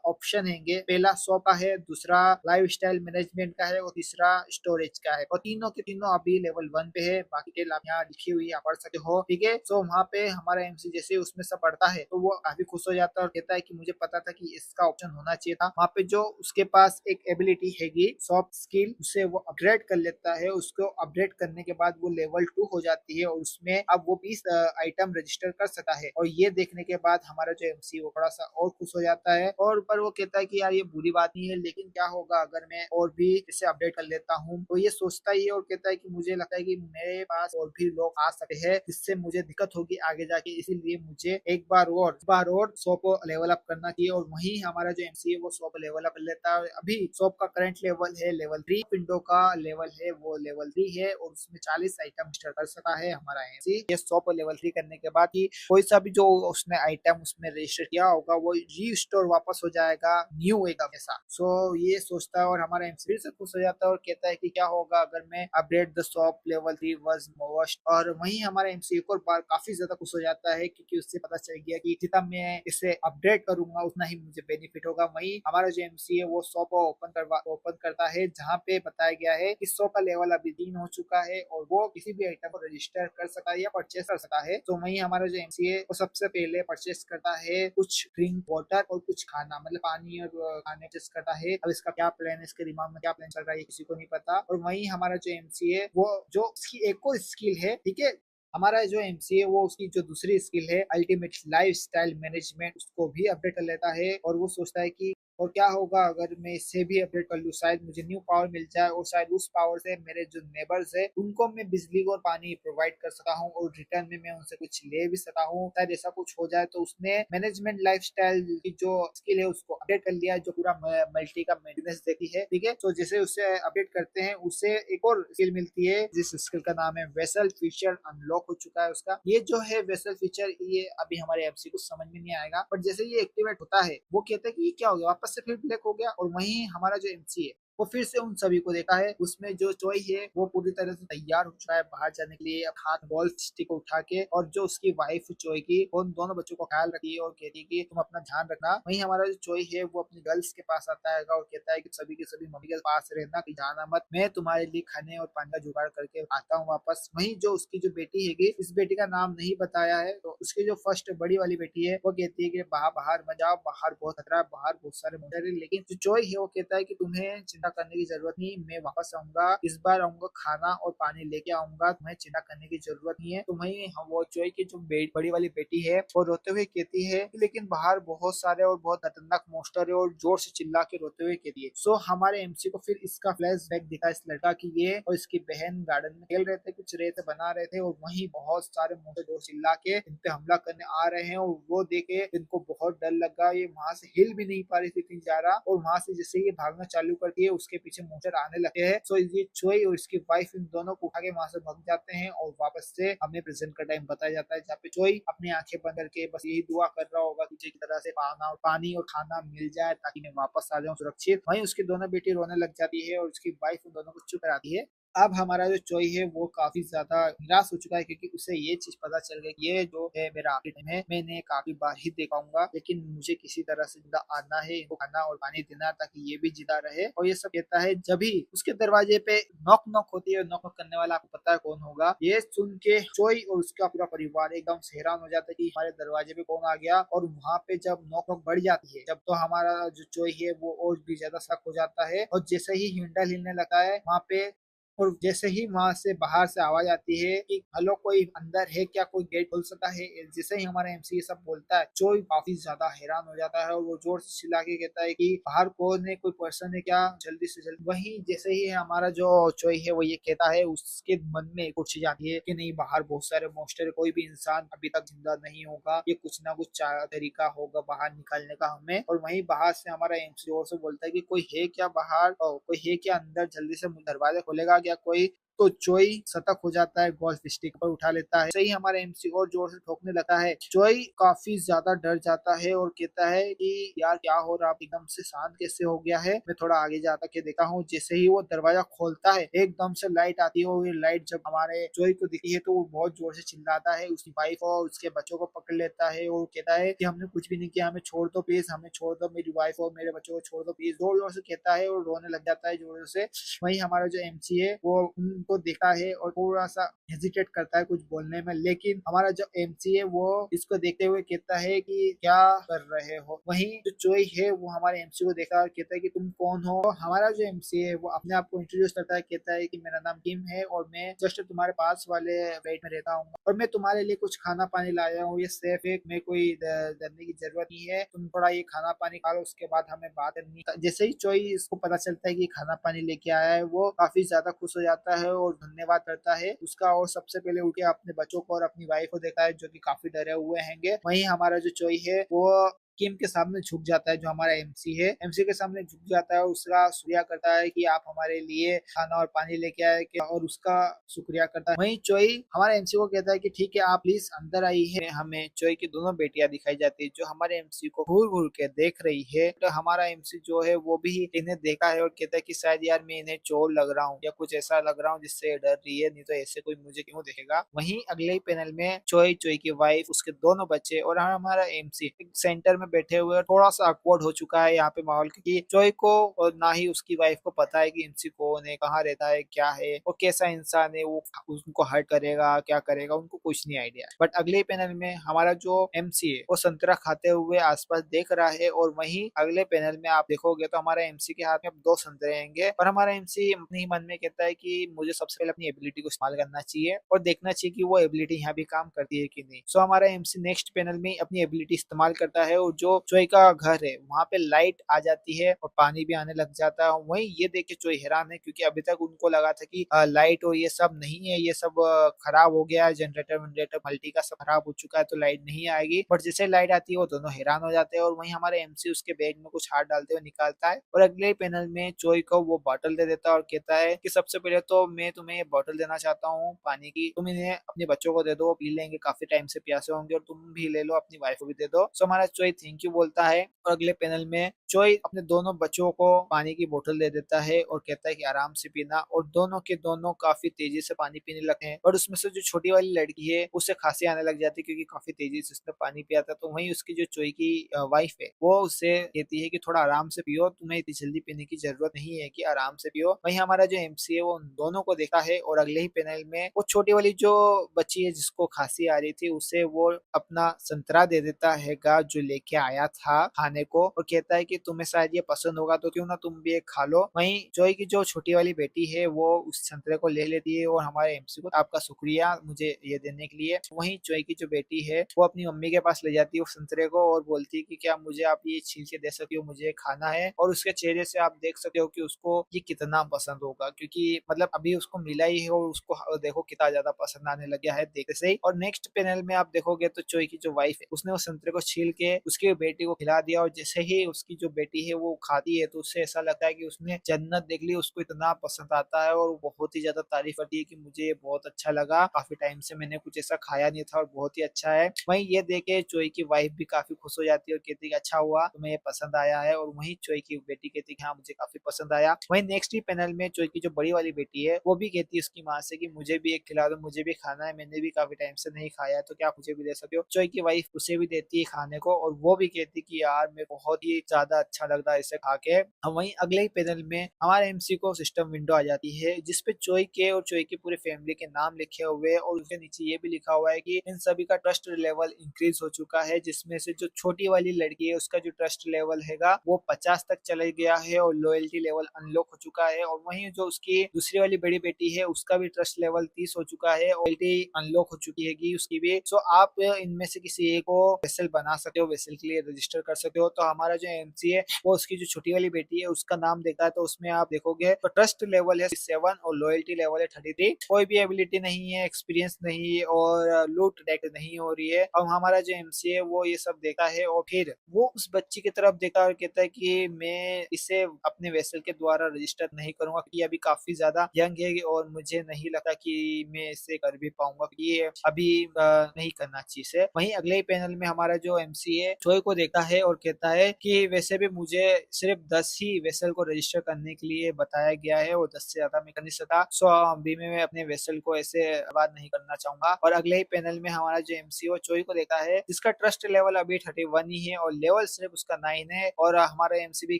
ऑप्शन हैंगे पहला शॉप का है, दूसरा लाइफस्टाइल मैनेजमेंट का है और तीसरा स्टोरेज का है। और तीनों के तीनों अभी लेवल 1 पे है। बाकी डिटेल आप यहाँ लिखी हुई आप पढ़ सकते हो। ठीक है, सो वहाँ पे हमारा एमसी जैसे उसमें सब पढ़ता है तो वो काफी खुश हो जाता है और कहता है कि मुझे पता था कि इसका ऑप्शन होना चाहिए था। वहाँ पे जो उसके पास एक एबिलिटी हैगी सॉफ्ट स्किल, उसे वो अपग्रेड कर लेता है। उसको अपग्रेड करने के बाद वो लेवल 2 हो जाती है और उसमें अब वो 20 आइटम रजिस्टर कर सकता है। और ये देखने के बाद हमारा जो एमसी वो थोड़ा सा और खुश हो जाता है और पर वो कहता है कि यार ये बुरी बात नहीं है, लेकिन क्या होगा अगर मैं और भी इसे अपडेट कर लेता हूँ। तो ये सोचता ही है और कहता है कि मुझे लगता है कि मेरे पास और भी लोग आ सकते हैं जिससे मुझे दिक्कत होगी आगे जाके, इसीलिए मुझे एक बार और सॉप को लेवल अप करना चाहिए। और वही हमारा जो एमसी है वो सॉप लेवल अप कर लेता है। अभी सॉप का करंट लेवल है लेवल 3, विंडो का लेवल है वो लेवल 3 है और उसमें 40 आइटम रजिस्टर कर सकता है हमारा एमसी। ये सॉप लेवल 3 करने के बाद ही कोई सा भी जो उसने आइटम उसमें रजिस्टर किया होगा वो रीस्टोर वापस हो जाएगा न्यू एकदम ऐसा। सो ये सोचता है और हमारा एमसी फिर से खुश हो जाता है और कहता है कि क्या होगा अगर मैं update the shop level 3 was most. और वहीं हमारा एमसी एक और बार काफी ज्यादा खुश हो जाता है क्योंकि उससे पता चल गया कि जितना मैं इसे अपडेट करूंगा उतना ही मुझे बेनिफिट होगा। वहीं हमारा जो एमसी है वो सॉप को ओपन करता है जहाँ पे बताया गया है कि सॉप का लेवल अभी 3 हो चुका है और वो किसी भी आइटम को रजिस्टर कर सकता है या परचेस कर सकता है। तो वहीं हमारा जो एमसी है वो सबसे पहले परचेस करता है कुछ ड्रिंक वाटर और कुछ खाना, मतलब पानी और खाने परचेस करता है। अब इसका क्या प्लान है, इसके दिमाग में क्या प्लान चल रहा है किसी को नहीं पता। और वहीं हमारा जो एमसी है वो जो उसकी एक और स्किल है, ठीक है, हमारा जो एमसी है वो उसकी जो दूसरी स्किल है अल्टीमेट लाइफ स्टाइल मैनेजमेंट, उसको भी अपडेट कर लेता है। और वो सोचता है कि और क्या होगा अगर मैं इससे भी अपडेट कर लूँ, शायद मुझे न्यू पावर मिल जाए और शायद उस पावर से मेरे जो नेबर्स है उनको मैं बिजली और पानी प्रोवाइड कर सकता हूँ और रिटर्न में मैं उनसे कुछ ले भी सकता हूँ। शायद ऐसा कुछ हो जाए। तो उसने मैनेजमेंट लाइफस्टाइल की जो स्किल है उसको अपडेट कर लिया जो पूरा मल्टी का मेंटेनेंस देती है। ठीक है, तो जैसे उसे अपडेट करते हैं उसे एक और स्किल मिलती है जिस स्किल का नाम है वेसल फीचर अनलॉक हो चुका है उसका। ये जो है वेसल फीचर ये अभी हमारे एमसी को समझ में नहीं आएगा, बट जैसे ये एक्टिवेट होता है वो कहता है कि ये क्या हो गया, वापस से फिर ब्लैक हो गया। और वहीं हमारा जो एमसी है वो फिर से उन सभी को देखा है। उसमें जो चॉय है वो पूरी तरह से तैयार हो चुका है बाहर जाने के लिए, हाथ गोल्फ स्टिक उठा के। और जो उसकी वाइफ चॉय की उन दोनों बच्चों को ख्याल रखी है और कहती है कि तुम अपना ध्यान रखना। वहीं हमारा जो चॉय है वो अपनी गर्ल्स के पास आता है और कहता है कि सभी के सभी मम्मी के पास रहना, कि जाना मत, मैं तुम्हारे लिए खाने और पानी का जुगाड़ करके आता हूँ वापस। वहीं जो उसकी जो बेटी है, इस बेटी का नाम नहीं बताया है, तो उसकी जो फर्स्ट बड़ी वाली बेटी है वो कहती है कि बाहर मत जाओ, बाहर बहुत खतरा है, बाहर बहुत सारे मॉन्स्टर है। लेकिन जो चॉय है वो कहता है कि तुम्हें चिंता करने की जरूरत नहीं, मैं वापस आऊंगा, इस बार आऊंगा, खाना और पानी लेके आऊंगा, तुम्हें चिंता करने की जरूरत नहीं है। तो वहीं वो चॉय की जो बड़ी वाली बेटी है वो रोते हुए कहती है कि लेकिन बाहर बहुत सारे और बहुत खतरनाक मॉन्स्टर है, और जोर से चिल्ला के रोते हुए कहती है। सो हमारे एमसी को फिर इसका फ्लैशबैक दिखा इस लड़का की, ये और इसकी बहन गार्डन में खेल रहे थे, कुछ रेत बना रहे थे और वहीं बहुत सारे मॉन्स्टर जोर चिल्ला के इन पे हमला करने आ रहे हैं। और वो देखे इनको बहुत डर लगा, ये वहां से हिल भी नहीं पा रही थी इतनी ज्यादा। और वहां से जैसे ये भागना चालू करती है उसके पीछे मॉन्स्टर आने लगते हैं। सो ये चोई और इसकी वाइफ इन दोनों को उठा के वहां से भाग जाते हैं और वापस से हमें प्रेजेंट का टाइम बताया जाता है जहाँ पे चोई अपनी आंखें बंद करके बस यही दुआ कर रहा होगा कि जिस तरह से पानी और खाना मिल जाए ताकि मैं वापस आ जाऊं सुरक्षित। वहीं उसकी दोनों बेटी रोने लग जाती है और उसकी वाइफ उन दोनों को चुप कराती है। अब हमारा जो चोई है वो काफी ज्यादा निराश हो चुका है क्योंकि उसे ये चीज पता चल गई कि ये जो है मेरा आखिरी टाइम है, मैं इन्हें काफी बार ही दे पाऊंगा, लेकिन मुझे किसी तरह से जिंदा आना है, इनको खाना और पानी देना ताकि ये भी जिंदा रहे। और ये सब कहता है जब भी उसके दरवाजे पे नॉक नॉक होती है। नॉक नॉक करने वाला आपको पता है कौन होगा। ये सुन के चोई और उसका पूरा परिवार एकदम से हैरान हो जाता है कि हमारे दरवाजे पे कौन आ गया। और वहाँ पे जब नॉक नॉक बढ़ जाती है जब, तो हमारा जो चोई है वो और भी ज्यादा शक हो जाता है। और जैसे ही हिंडल हिलने लगा है वहाँ पे, और जैसे ही वहां से बाहर से आवाज आती है कि हेलो कोई अंदर है क्या, कोई गेट खोल सकता है, जैसे ही हमारा एमसी ये सब बोलता है चोई काफी ज्यादा हैरान हो जाता है और वो जोर से चिल्ला के कहता है कि बाहर कौन है, कोई पर्सन है क्या, जल्दी से जल्दी। वहीं जैसे ही हमारा जो चोई है वो ये कहता है उसके मन में एक चीज आती है कि नहीं, बाहर बहुत सारे मॉन्स्टर है, कोई भी इंसान अभी तक जिंदा नहीं होगा, ये कुछ ना कुछ तरीका होगा बाहर निकलने का हमें। और वहीं बाहर से हमारा एमसी जोर से बोलता है कि कोई है क्या बाहर, और कोई है क्या अंदर, जल्दी से दरवाजा खोलेगा क्या कोई। तो चोई सतर्क हो जाता है, गोल्फ स्टिक पर उठा लेता है। सही हमारा एमसी और जोर से ठोकने लगता है। चोई काफी ज्यादा डर जाता है और कहता है कि यार क्या हो रहा, एकदम से शांत कैसे हो गया है, मैं थोड़ा आगे जाकर के देखा हूँ। जैसे ही वो दरवाजा खोलता है एकदम से लाइट आती है और ये लाइट जब हमारे चोई को दिखती है तो वो बहुत जोर से चिल्लाता है, उसकी वाइफ और उसके बच्चों को पकड़ लेता है और कहता है कि हमने कुछ भी नहीं किया, हमें छोड़ दो प्लीज, हमें छोड़ दो, मेरी वाइफ और मेरे बच्चों को छोड़ दो प्लीज, जोर जोर से कहता है और रोने लग जाता है जोर से। वहीं हमारा जो एमसी है वो उनको देखा है और थोड़ा सा हेजिटेट करता है कुछ बोलने में, लेकिन हमारा जो एमसी है वो इसको देखते हुए कहता है कि क्या कर रहे हो। वहीं जो चोई है वो हमारे एमसी को देखा और कहता है कि तुम कौन हो। और हमारा जो एमसी है वो अपने आप को इंट्रोड्यूस करता है, कहता है कि मेरा नाम किम है और मैं जस्ट तुम्हारे पास वाले फ्लैट में रहता हूँ और मैं तुम्हारे लिए कुछ खाना पानी लाया हूँ, ये सेफ है, मैं कोई डरने की जरूरत नहीं है, तुम थोड़ा ये खाना पानी खा लो, उसके बाद हमें बात करनी। जैसे ही चोई इसको पता चलता है कि खाना पानी लेके आया है वो काफी ज्यादा खुश हो जाता है और धन्यवाद करता है उसका, और सबसे पहले उठ के अपने बच्चों को और अपनी वाइफ को देखा है जो कि काफी डरे हुए हैंगे। वहीं हमारा जो चोई है वो किम के सामने झुक जाता है, जो हमारा एमसी है एमसी के सामने झुक जाता है, उसका शुक्रिया करता है कि आप हमारे लिए खाना और पानी लेके आए और उसका शुक्रिया करता है। वहीं चोई हमारे एमसी को कहता है कि ठीक है आप प्लीज अंदर आई है। हमें चोई की दोनों बेटियां दिखाई जाती है जो हमारे एमसी को घूर घूर के देख रही है। तो हमारा एमसी जो है वो भी इन्हें देखा है और कहता है कि शायद यार मैं इन्हें चोर लग रहा हूँ या कुछ ऐसा लग रहा हूँ जिससे डर रही है, नहीं तो ऐसे कोई मुझे क्यों देखेगा। वहीं अगले ही पैनल में चोई, चोई की वाइफ, उसके दोनों बच्चे और हमारा एमसी सेंटर में बैठे हुए, थोड़ा सा awkward हो चुका है यहाँ पे माहौल, क्योंकि चोई को और ना ही उसकी वाइफ को पता है कि एमसी कौन है, कहाँ रहता है, क्या है, वो कैसा इंसान है, वो उनको हर्ट करेगा क्या करेगा, उनको कुछ नहीं आइडिया है। बट अगले पैनल में हमारा जो एमसी है वो संतरा खाते हुए आसपास देख रहा है और वहीं अगले पैनल में आप देखोगे तो हमारा एमसी के हाथ में अब 2 संतरे रहेंगे और हमारा एमसी अपने ही मन में कहता है कि मुझे सबसे पहले अपनी एबिलिटी को इस्तेमाल करना चाहिए और देखना चाहिए कि वो एबिलिटी यहाँ भी काम करती है कि नहीं। सो हमारा एमसी नेक्स्ट पैनल में अपनी एबिलिटी इस्तेमाल करता है और जो चोई का घर है वहां पे लाइट आ जाती है और पानी भी आने लग जाता है। वहीं ये देख के चोई हैरान है क्योंकि अभी तक उनको लगा था कि लाइट और ये सब नहीं है, ये सब खराब हो गया है, जनरेटर वनरेटर मल्टी का सब खराब हो चुका है तो लाइट नहीं आएगी। बट जैसे लाइट आती है वो दोनों हैरान हो जाते हैं और वहीं हमारे एमसी उसके बैग में कुछ हाथ डालते हुए निकालता है और अगले पैनल में चोई को वो बॉटल दे देता है और कहता है कि सबसे पहले तो मैं तुम्हें ये बॉटल देना चाहता हूँ पानी की, तुम इन्हें अपने बच्चों को दे दो, पी लेंगे, काफी टाइम से प्यासे होंगे, और तुम भी ले लो, अपनी वाइफ को भी दे दो। सो हमारा चोई थैंक यू बोलता है और अगले पैनल में चोई अपने दोनों बच्चों को पानी की बोतल दे देता है और कहता है कि आराम से पीना, और दोनों के दोनों काफी तेजी से पानी पीने लगते हैं। और उसमें से जो छोटी वाली लड़की है उसे खांसी आने लग जाती है क्योंकि काफी तेजी से उसने पानी पिया था। तो वहीं उसकी जो चोई की वाइफ है वो उससे कहती है कि थोड़ा आराम से पियो, तुम्हें इतनी जल्दी पीने की जरूरत नहीं है, कि आराम से पियो। वहीं हमारा जो एमसी है वो उन दोनों को देखा है और अगले ही पैनल में वो छोटी वाली जो बच्ची है जिसको खांसी आ रही थी उसे वो अपना संतरा दे देता है जो लेके आया था खाने को, और कहता है कि तुम्हें शायद ये पसंद होगा तो क्यों ना तुम भी एक खा लो। वहीं चोई की जो छोटी वाली बेटी है वो उस संतरे को ले लेती है और हमारे एमसी को आपका शुक्रिया मुझे ये देने के लिए। वहीं चोई की जो बेटी है वो अपनी मम्मी के पास ले जाती है उस संतरे को और बोलती है कि क्या मुझे आप ये छील के दे सकते हो, मुझे खाना है। और उसके चेहरे से आप देख सकते हो कि उसको ये कितना पसंद होगा, क्योंकि मतलब अभी उसको मिला ही है और उसको देखो कितना ज्यादा पसंद आने लग गया है देखते से ही। और नेक्स्ट पैनल में आप देखोगे तो चोई की जो वाइफ है उसने उस संतरे को छील के उसकी बेटी को खिला दिया और जैसे ही उसकी जो बेटी है वो खाती है तो उससे ऐसा लगता है कि उसने जन्नत देख ली, उसको इतना पसंद आता है और बहुत ही ज्यादा तारीफ करती है कि मुझे ये बहुत अच्छा लगा, काफी टाइम से मैंने कुछ ऐसा खाया नहीं था और बहुत ही अच्छा है। वहीं ये देखे चोई की वाइफ भी काफी खुश हो जाती है और कहती है अच्छा हुआ तुम्हें ये पसंद आया है, और वहीं चोई की बेटी कहती है हाँ मुझे काफी पसंद आया। वहीं नेक्स्ट ही पैनल में चोई की जो बड़ी वाली बेटी है वो भी कहती है उसकी माँ से कि मुझे भी एक खिला दो, मुझे भी खाना है, मैंने भी काफी टाइम से नहीं खाया है तो क्या आप मुझे भी दे सकते हो। चोई की वाइफ उसे भी देती है खाने को और वो भी कहती है कि यार मैं बहुत ही ज्यादा अच्छा लगता है इसे खा के। हम वहीं अगले ही पैनल में हमारे एमसी को सिस्टम विंडो आ जाती है जिसपे चोई के और चोई की पूरी फैमिली के नाम लिखे हुए हैं और उसके नीचे ये भी लिखा हुआ है कि इन सभी का ट्रस्ट लेवल इंक्रीज हो चुका है, जिसमें से जो छोटी वाली लड़की है उसका जो ट्रस्ट लेवल हैगा वो 50 तक चला गया है और लॉयल्टी लेवल अनलॉक हो चुका है। और वहीं जो उसकी दूसरी वाली बड़ी बेटी है उसका भी ट्रस्ट लेवल 30 हो चुका है और लॉयल्टी अनलॉक हो चुकी है उसकी भी। सो आप इनमें से किसी एक को वेसल बना सकते हो, वेसल के लिए रजिस्टर कर सकते हो। तो हमारा जो एमसी है वो उसकी जो छोटी वाली बेटी है उसका नाम देखा है, तो उसमें आप देखोगे तो ट्रस्ट लेवल है 7 और लॉयल्टी लेवल है 33। कोई भी एबिलिटी नहीं है, एक्सपीरियंस नहीं है और लूट डेट नहीं हो रही है। अब हमारा जो एमसी है वो ये सब देखा है और फिर वो उस बच्ची की तरफ देखा और कहता है कि मैं इसे अपने वेसल के द्वारा रजिस्टर नहीं करूंगा क्योंकि ये अभी काफी ज्यादा यंग है और मुझे नहीं लगता कि मैं इसे कर भी पाऊंगा, ये अभी नहीं करना चाहिए इसे। वहीं अगले ही पैनल में हमारा जो एमसी है चोई को देखा है और कहता है कि वैसे भी मुझे सिर्फ 10 ही वेसल को रजिस्टर करने के लिए बताया गया है और 10 से ज्यादा मैं कर नहीं सकता। सो अभी मैं अपने वेसल को ऐसे बर्बाद नहीं करना चाहूंगा। और अगले ही पैनल में हमारा जो एमसी है वो चोई को देखा है जिसका ट्रस्ट लेवल अभी 31 ही है और लेवल सिर्फ उसका 9 है। और हमारा एमसी भी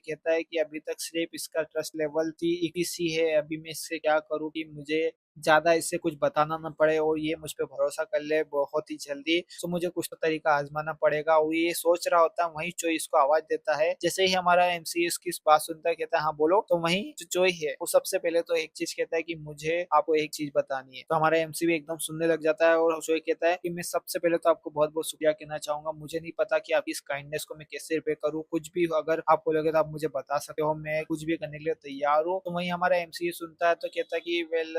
कहता है कि अभी तक सिर्फ इसका ट्रस्ट लेवल 21 ही है, अभी मैं इससे क्या करूँ कि मुझे ज्यादा इससे कुछ बताना ना पड़े और ये मुझ पे भरोसा कर ले बहुत ही जल्दी। तो मुझे कुछ तो तरीका आजमाना पड़ेगा। वो ये सोच रहा होता है, वहीं चोई इसको आवाज देता है। जैसे ही हमारा एमसी इसकी इस बात सुनता है कहता है हाँ बोलो। तो वहीं जो चोई है वो सबसे पहले तो एक चीज कहता है कि मुझे आपको एक चीज बतानी है। तो हमारा एमसी भी एकदम सुनने लग जाता है और चोई कहता है कि मैं सबसे पहले तो आपको बहुत बहुत शुक्रिया कहना चाहूंगा। मुझे नहीं पता कि आपकी इस काइंडनेस को मैं कैसे रिपे करूँ, कुछ भी अगर आपको लगे तो आप मुझे बता सकते हो, मैं कुछ भी करने के लिए तैयार हूँ। तो वहीं हमारा एमसी सुनता है तो कहता है कि वेल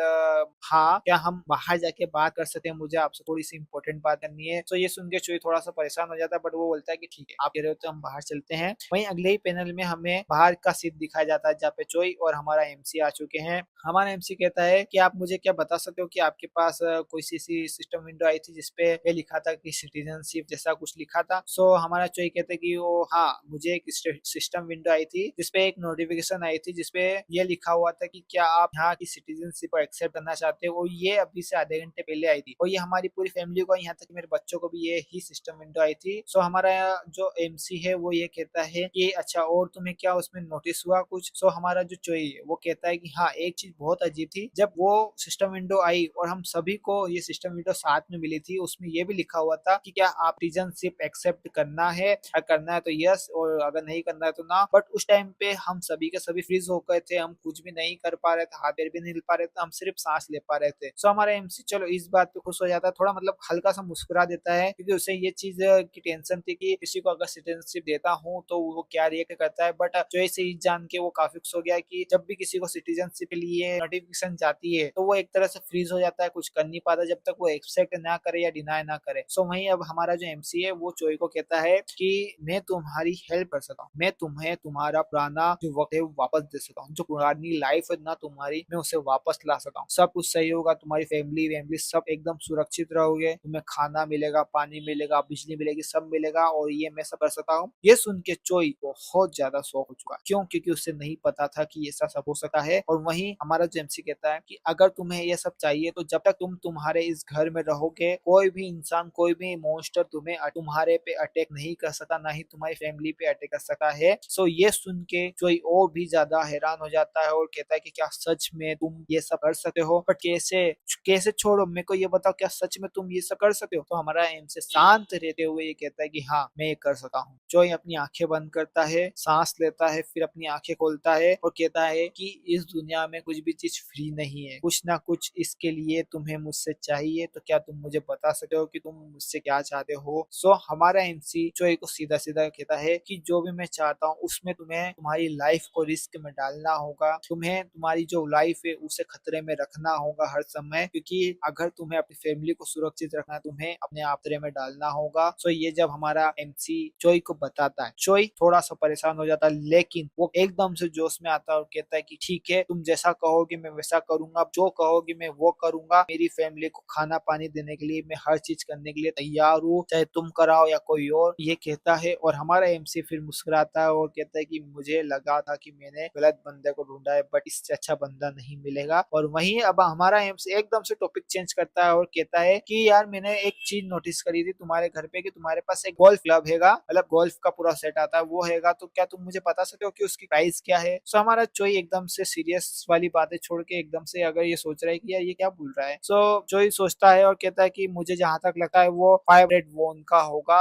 हाँ क्या हम बाहर जाके बात कर सकते हैं, मुझे आपसे थोड़ी सी इंपॉर्टेंट बात करनी है। तो ये सुन के चोई थोड़ा सा परेशान हो जाता है बट वो बोलता है कि ठीक है आप कह रहे हो तो हम बाहर चलते हैं। वहीं अगले ही पैनल में हमें बाहर का सीन दिखाया जाता है जहाँ पे चोई और हमारा एमसी आ चुके हैं। हमारा एमसी कहता है कि आप मुझे क्या बता सकते हो कि आपके पास कोई सी सिस्टम विंडो आई थी जिसपे ये लिखा था कि सिटीजनशिप जैसा कुछ लिखा था। सो हमारा चोई कहता है कि वो हाँ मुझे एक सिस्टम विंडो आई थी जिसपे एक नोटिफिकेशन आई थी जिसपे ये लिखा हुआ था कि क्या आप यहाँ की सिटीजनशिप को एक्सेप्ट करना चाहते हो। और ये अभी से आधे घंटे पहले आई थी और ये हमारी पूरी फैमिली को, यहाँ तक मेरे बच्चों को भी ये ही सिस्टम विंडो आई थी। सो हमारा जो एमसी है वो ये कहता है कि अच्छा और तुम्हें क्या उसमें नोटिस हुआ कुछ। सो हमारा जो चोई है वो कहता है कि हाँ एक चीज बहुत अजीब थी, जब वो सिस्टम विंडो आई और हम सभी को ये सिस्टम विंडो साथ में मिली थी उसमें ये भी लिखा हुआ था कि क्या आप सिटीजनशिप एक्सेप्ट करना है, अगर करना है तो यस और अगर नहीं करना है तो ना। बट उस टाइम पे हम सभी के सभी फ्रीज हो गए थे, हम कुछ भी नहीं कर पा रहे थे, हाथ पैर भी नहीं हिल पा रहे थे, हम सिर्फ सांस ले पा रहे थे। सो हमारा एमसी चलो इस बात पे खुश हो जाता है, थोड़ा मतलब हल्का सा मुस्कुरा देता है क्योंकि उसे ये चीज की टेंशन थी कि किसी को अगर सिटीजनशिप देता हूँ तो वो क्या रिएक्ट करता है। बट जो ऐसे ही जान के वो काफी खुश हो गया कि जब भी किसी को सिटीजनशिप के लिए नोटिफिकेशन जाती है तो वो एक तरह से फ्रीज हो जाता है, कुछ कर नहीं पाता जब तक वो एक्सेप्ट ना करे या डिनाई ना करे। सो वहीं अब हमारा जो एमसी है वो चोई को कहता है कि मैं तुम्हारी हेल्प कर सकता हूँ, मैं तुम्हें तुम्हारा पुराना जो वक्त है वो वापस दे सकता हूँ, जो पुरानी लाइफ है ना तुम्हारी मैं उसे वापस ला सकता हूँ। सब कुछ सही होगा, तुम्हारी फैमिली वैमिली सब एकदम सुरक्षित रहोगे, तुम्हें खाना मिलेगा, पानी मिलेगा, बिजली मिलेगी, सब मिलेगा और ये मैं सब कर सकता हूँ। ये सुन के चोई बहुत ज्यादा शौक हो चुका, क्यों? क्योंकि उसे नहीं पता था कि ऐसा सब हो सकता है। और वहीं हमारा जो एमसी कहता है कि अगर तुम्हें ये सब चाहिए तो जब तक तुम तुम्हारे इस घर में रहोगे कोई भी इंसान कोई भी मॉन्स्टर तुम्हारे पे अटैक नहीं कर सकता, ना ही तुम्हारी फैमिली पे अटैक कर सकता है। सो ये सुन के चोई और भी ज्यादा हैरान हो जाता है और कहता है कि क्या सच में तुम ये सब कर सकते हो? बट कैसे कैसे छोड़ो मेरे को ये बताओ, क्या सच में तुम ये सब कर सकते हो? तो हमारा एमसी शांत रहते हुए ये कहता है कि हाँ मैं ये कर सकता हूँ। चोई अपनी आंखें बंद करता है, सांस लेता है, फिर अपनी आंखें खोलता है और कहता है कि इस दुनिया में कुछ भी चीज फ्री नहीं है, कुछ ना कुछ इसके लिए तुम्हें मुझसे चाहिए। तो क्या तुम मुझे बता सकते हो कि तुम मुझसे क्या चाहते हो? सो हमारा एमसी चोई को सीधा सीधा कहता है कि जो भी मैं चाहता हूँ उसमें तुम्हें तुम्हारी लाइफ को रिस्क में डालना होगा, तुम्हें तुम्हारी जो लाइफ है उसे खतरे में रखना होगा हर समय, क्योंकि अगर तुम्हें अपनी फैमिली को सुरक्षित रखना है तुम्हें अपने आप खतरे में डालना होगा। सो ये जब हमारा एमसी चोई को बताता है चोई थोड़ा सा परेशान हो जाता है, लेकिन वो एकदम से जोश में आता है और कहता है कि ठीक है तुम जैसा कहोगे मैं वैसा करूंगा, जो कहोगे मैं वो करूंगा, मेरी फैमिली को खाना पानी देने के लिए मैं हर चीज करने के लिए तैयार हूँ, चाहे तुम कराओ या कोई और। ये कहता है और हमारा एमसी फिर मुस्कुराता है और कहता है कि मुझे लगा था कि मैंने गलत बंदे को ढूंढा है बट इससे अच्छा बंदा नहीं मिलेगा। और वहीं अब हमारा एमसी एकदम से टॉपिक चेंज करता है और कहता है कि यार मैंने एक चीज नोटिस करी थी तुम्हारे घर पे कि तुम्हारे पास एक गोल्फ क्लब हैगा, मतलब गोल्फ का पूरा सेट आता है वो हैगा, तो क्या तुम मुझे बता सकते हो कि उसकी प्राइस क्या है? सो हमारा चोई एकदम से सीरियस वाली बातें छोड़ के एकदम से अगर ये सोच रहा है कि यार ये क्या बोल रहा है, सो चोई सोचता है और कहता है कि मुझे जहां तक लगता है वो 5 रेड वोन का होगा,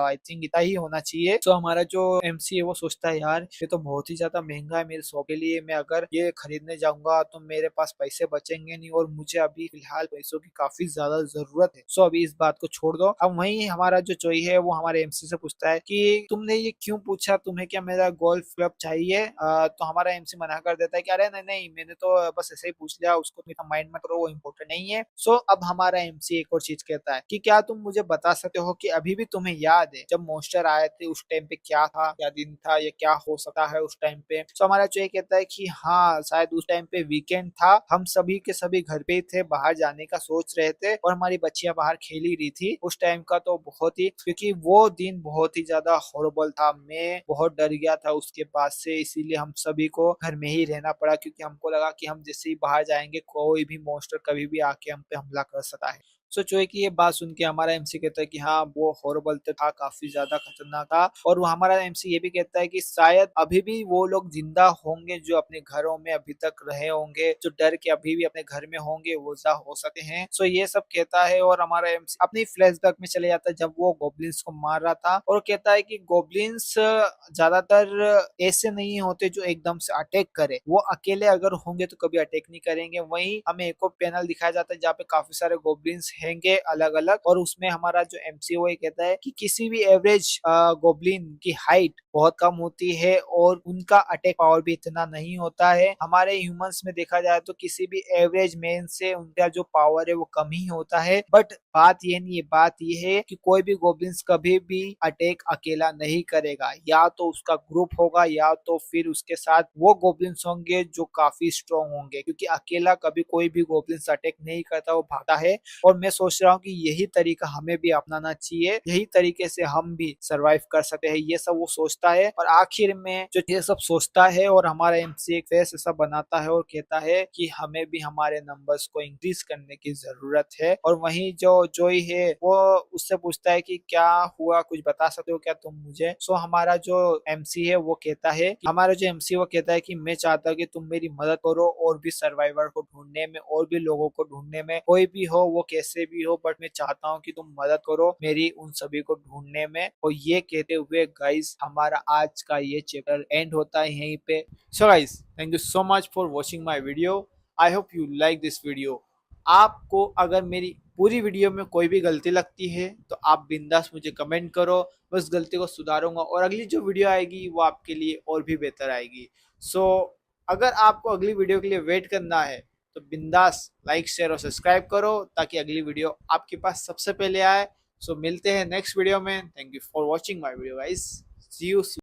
आई थिंक इतना ही होना चाहिए। तो हमारा जो एमसी है वो सोचता है यार ये तो बहुत ही ज्यादा महंगा है मेरे शो के लिए, मैं अगर ये खरीदने जाऊंगा तो मेरे पास पैसे बचेंगे देंगे नहीं और मुझे अभी फिलहाल पैसों की काफी ज्यादा जरूरत है। सो अभी इस बात को छोड़ दो। अब वहीं हमारा जो चोई है वो हमारे एमसी से पूछता है कि तुमने ये क्यों पूछा, तुम्हें क्या मेरा गोल्फ क्लब चाहिए? तो हमारा एमसी मना कर देता है कि अरे नहीं नहीं, मैंने तो बस ऐसे ही पूछ लिया, उसको मेरा माइंड मत करो, वो इम्पोर्टेंट नहीं है। सो अब हमारा एमसी एक और चीज कहता है कि क्या तुम मुझे बता सकते हो कि अभी भी तुम्हें याद है जब मॉन्स्टर आए थे उस टाइम पे क्या था, क्या दिन था, या क्या हो सकता है उस टाइम पे? सो हमारा चोई कहता है कि हाँ, शायद उस टाइम पे वीकेंड था, हम सभी के सभी घर पे ही थे, बाहर जाने का सोच रहे थे और हमारी बच्चियां बाहर खेल ही रही थी उस टाइम का। तो बहुत ही, क्योंकि वो दिन बहुत ही ज्यादा हॉरिबल था, मैं बहुत डर गया था उसके बाद से, इसीलिए हम सभी को घर में ही रहना पड़ा, क्योंकि हमको लगा कि हम जैसे ही बाहर जाएंगे कोई भी मॉन्स्टर कभी भी आके हम पे हमला कर सकता है। सो चोई की ये बात सुन के हमारा एमसी कहता है कि हाँ, वो हॉरिबल तो था, काफी ज्यादा खतरनाक था। और वो हमारा एमसी ये भी कहता है कि शायद अभी भी वो लोग जिंदा होंगे जो अपने घरों में अभी तक रहे होंगे, जो डर के अभी भी अपने घर में होंगे, वो हो सकते हैं। सो ये सब कहता है और हमारा एमसी अपनी फ्लैशबैक में चले जाता है जब वो गोब्लिन्स को मार रहा था, और कहता है कि गोब्लिन्स ज्यादातर ऐसे नहीं होते जो एकदम से अटैक करे, वो अकेले अगर होंगे तो कभी अटैक नहीं करेंगे। वहीं हमें एक और पैनल दिखाया जाता है जहाँ पे काफी सारे गोब्लिन्स हैंगे अलग अलग, और उसमें हमारा जो एमसी वो ये कहता है कि किसी भी एवरेज गोब्लिन की हाइट बहुत कम होती है और उनका अटैक पावर भी इतना नहीं होता है। हमारे ह्यूमंस में देखा जाए तो किसी भी एवरेज मैन से उनका जो पावर है वो कम ही होता है। बट बात ये नहीं है, बात ये है कि कोई भी गोब्लिन्स कभी भी अटैक अकेला नहीं करेगा, या तो उसका ग्रुप होगा या तो फिर उसके साथ वो गोब्लिन्स होंगे जो काफी स्ट्रॉन्ग होंगे, क्योंकि अकेला कभी कोई भी गोब्लिन्स अटैक नहीं करता, वो भागता है। और मैं सोच रहा हूँ कि यही तरीका हमें भी अपनाना चाहिए, यही तरीके से हम भी सरवाइव कर सकते हैं, ये सब वो सोचता है। और आखिर में जो ये सब सोचता है और हमारा एमसी एक फेस ऐसा बनाता है और कहता है कि हमें भी हमारे नंबर्स को इंक्रीज करने की जरूरत है। और वहीं जो जोई है वो उससे पूछता है कि क्या हुआ, कुछ बता सकते हो क्या तुम मुझे? सो हमारा जो एमसी है वो कहता है, हमारा जो एमसी वो कहता है कि मैं चाहता हूँ कि तुम मेरी मदद करो और भी सर्वाइवर को ढूंढने में, और भी लोगों को ढूंढने में, कोई भी हो वो कैसे भी हो, बट मैं चाहता हूँ कि तुम मदद करो मेरी उन सभी को ढूंढने में। और ये कहते हुए गाइस हमारा आज का ये चैप्टर एंड होता है यहीं पे। So guys, thank you so much for watching my video. I hope you like this video. आपको अगर मेरी पूरी वीडियो में कोई भी गलती लगती है तो आप बिंदास मुझे कमेंट करो, मैं उस गलती को सुधारूंगा और अगली जो वीडियो आएगी वो आपके लिए और भी बेहतर आएगी। सो अगर आपको अगली वीडियो के लिए वेट करना है तो बिंदास लाइक शेयर और सब्सक्राइब करो ताकि अगली वीडियो आपके पास सबसे पहले आए। सो मिलते हैं नेक्स्ट वीडियो में। Thank you for watching my video guys. See you.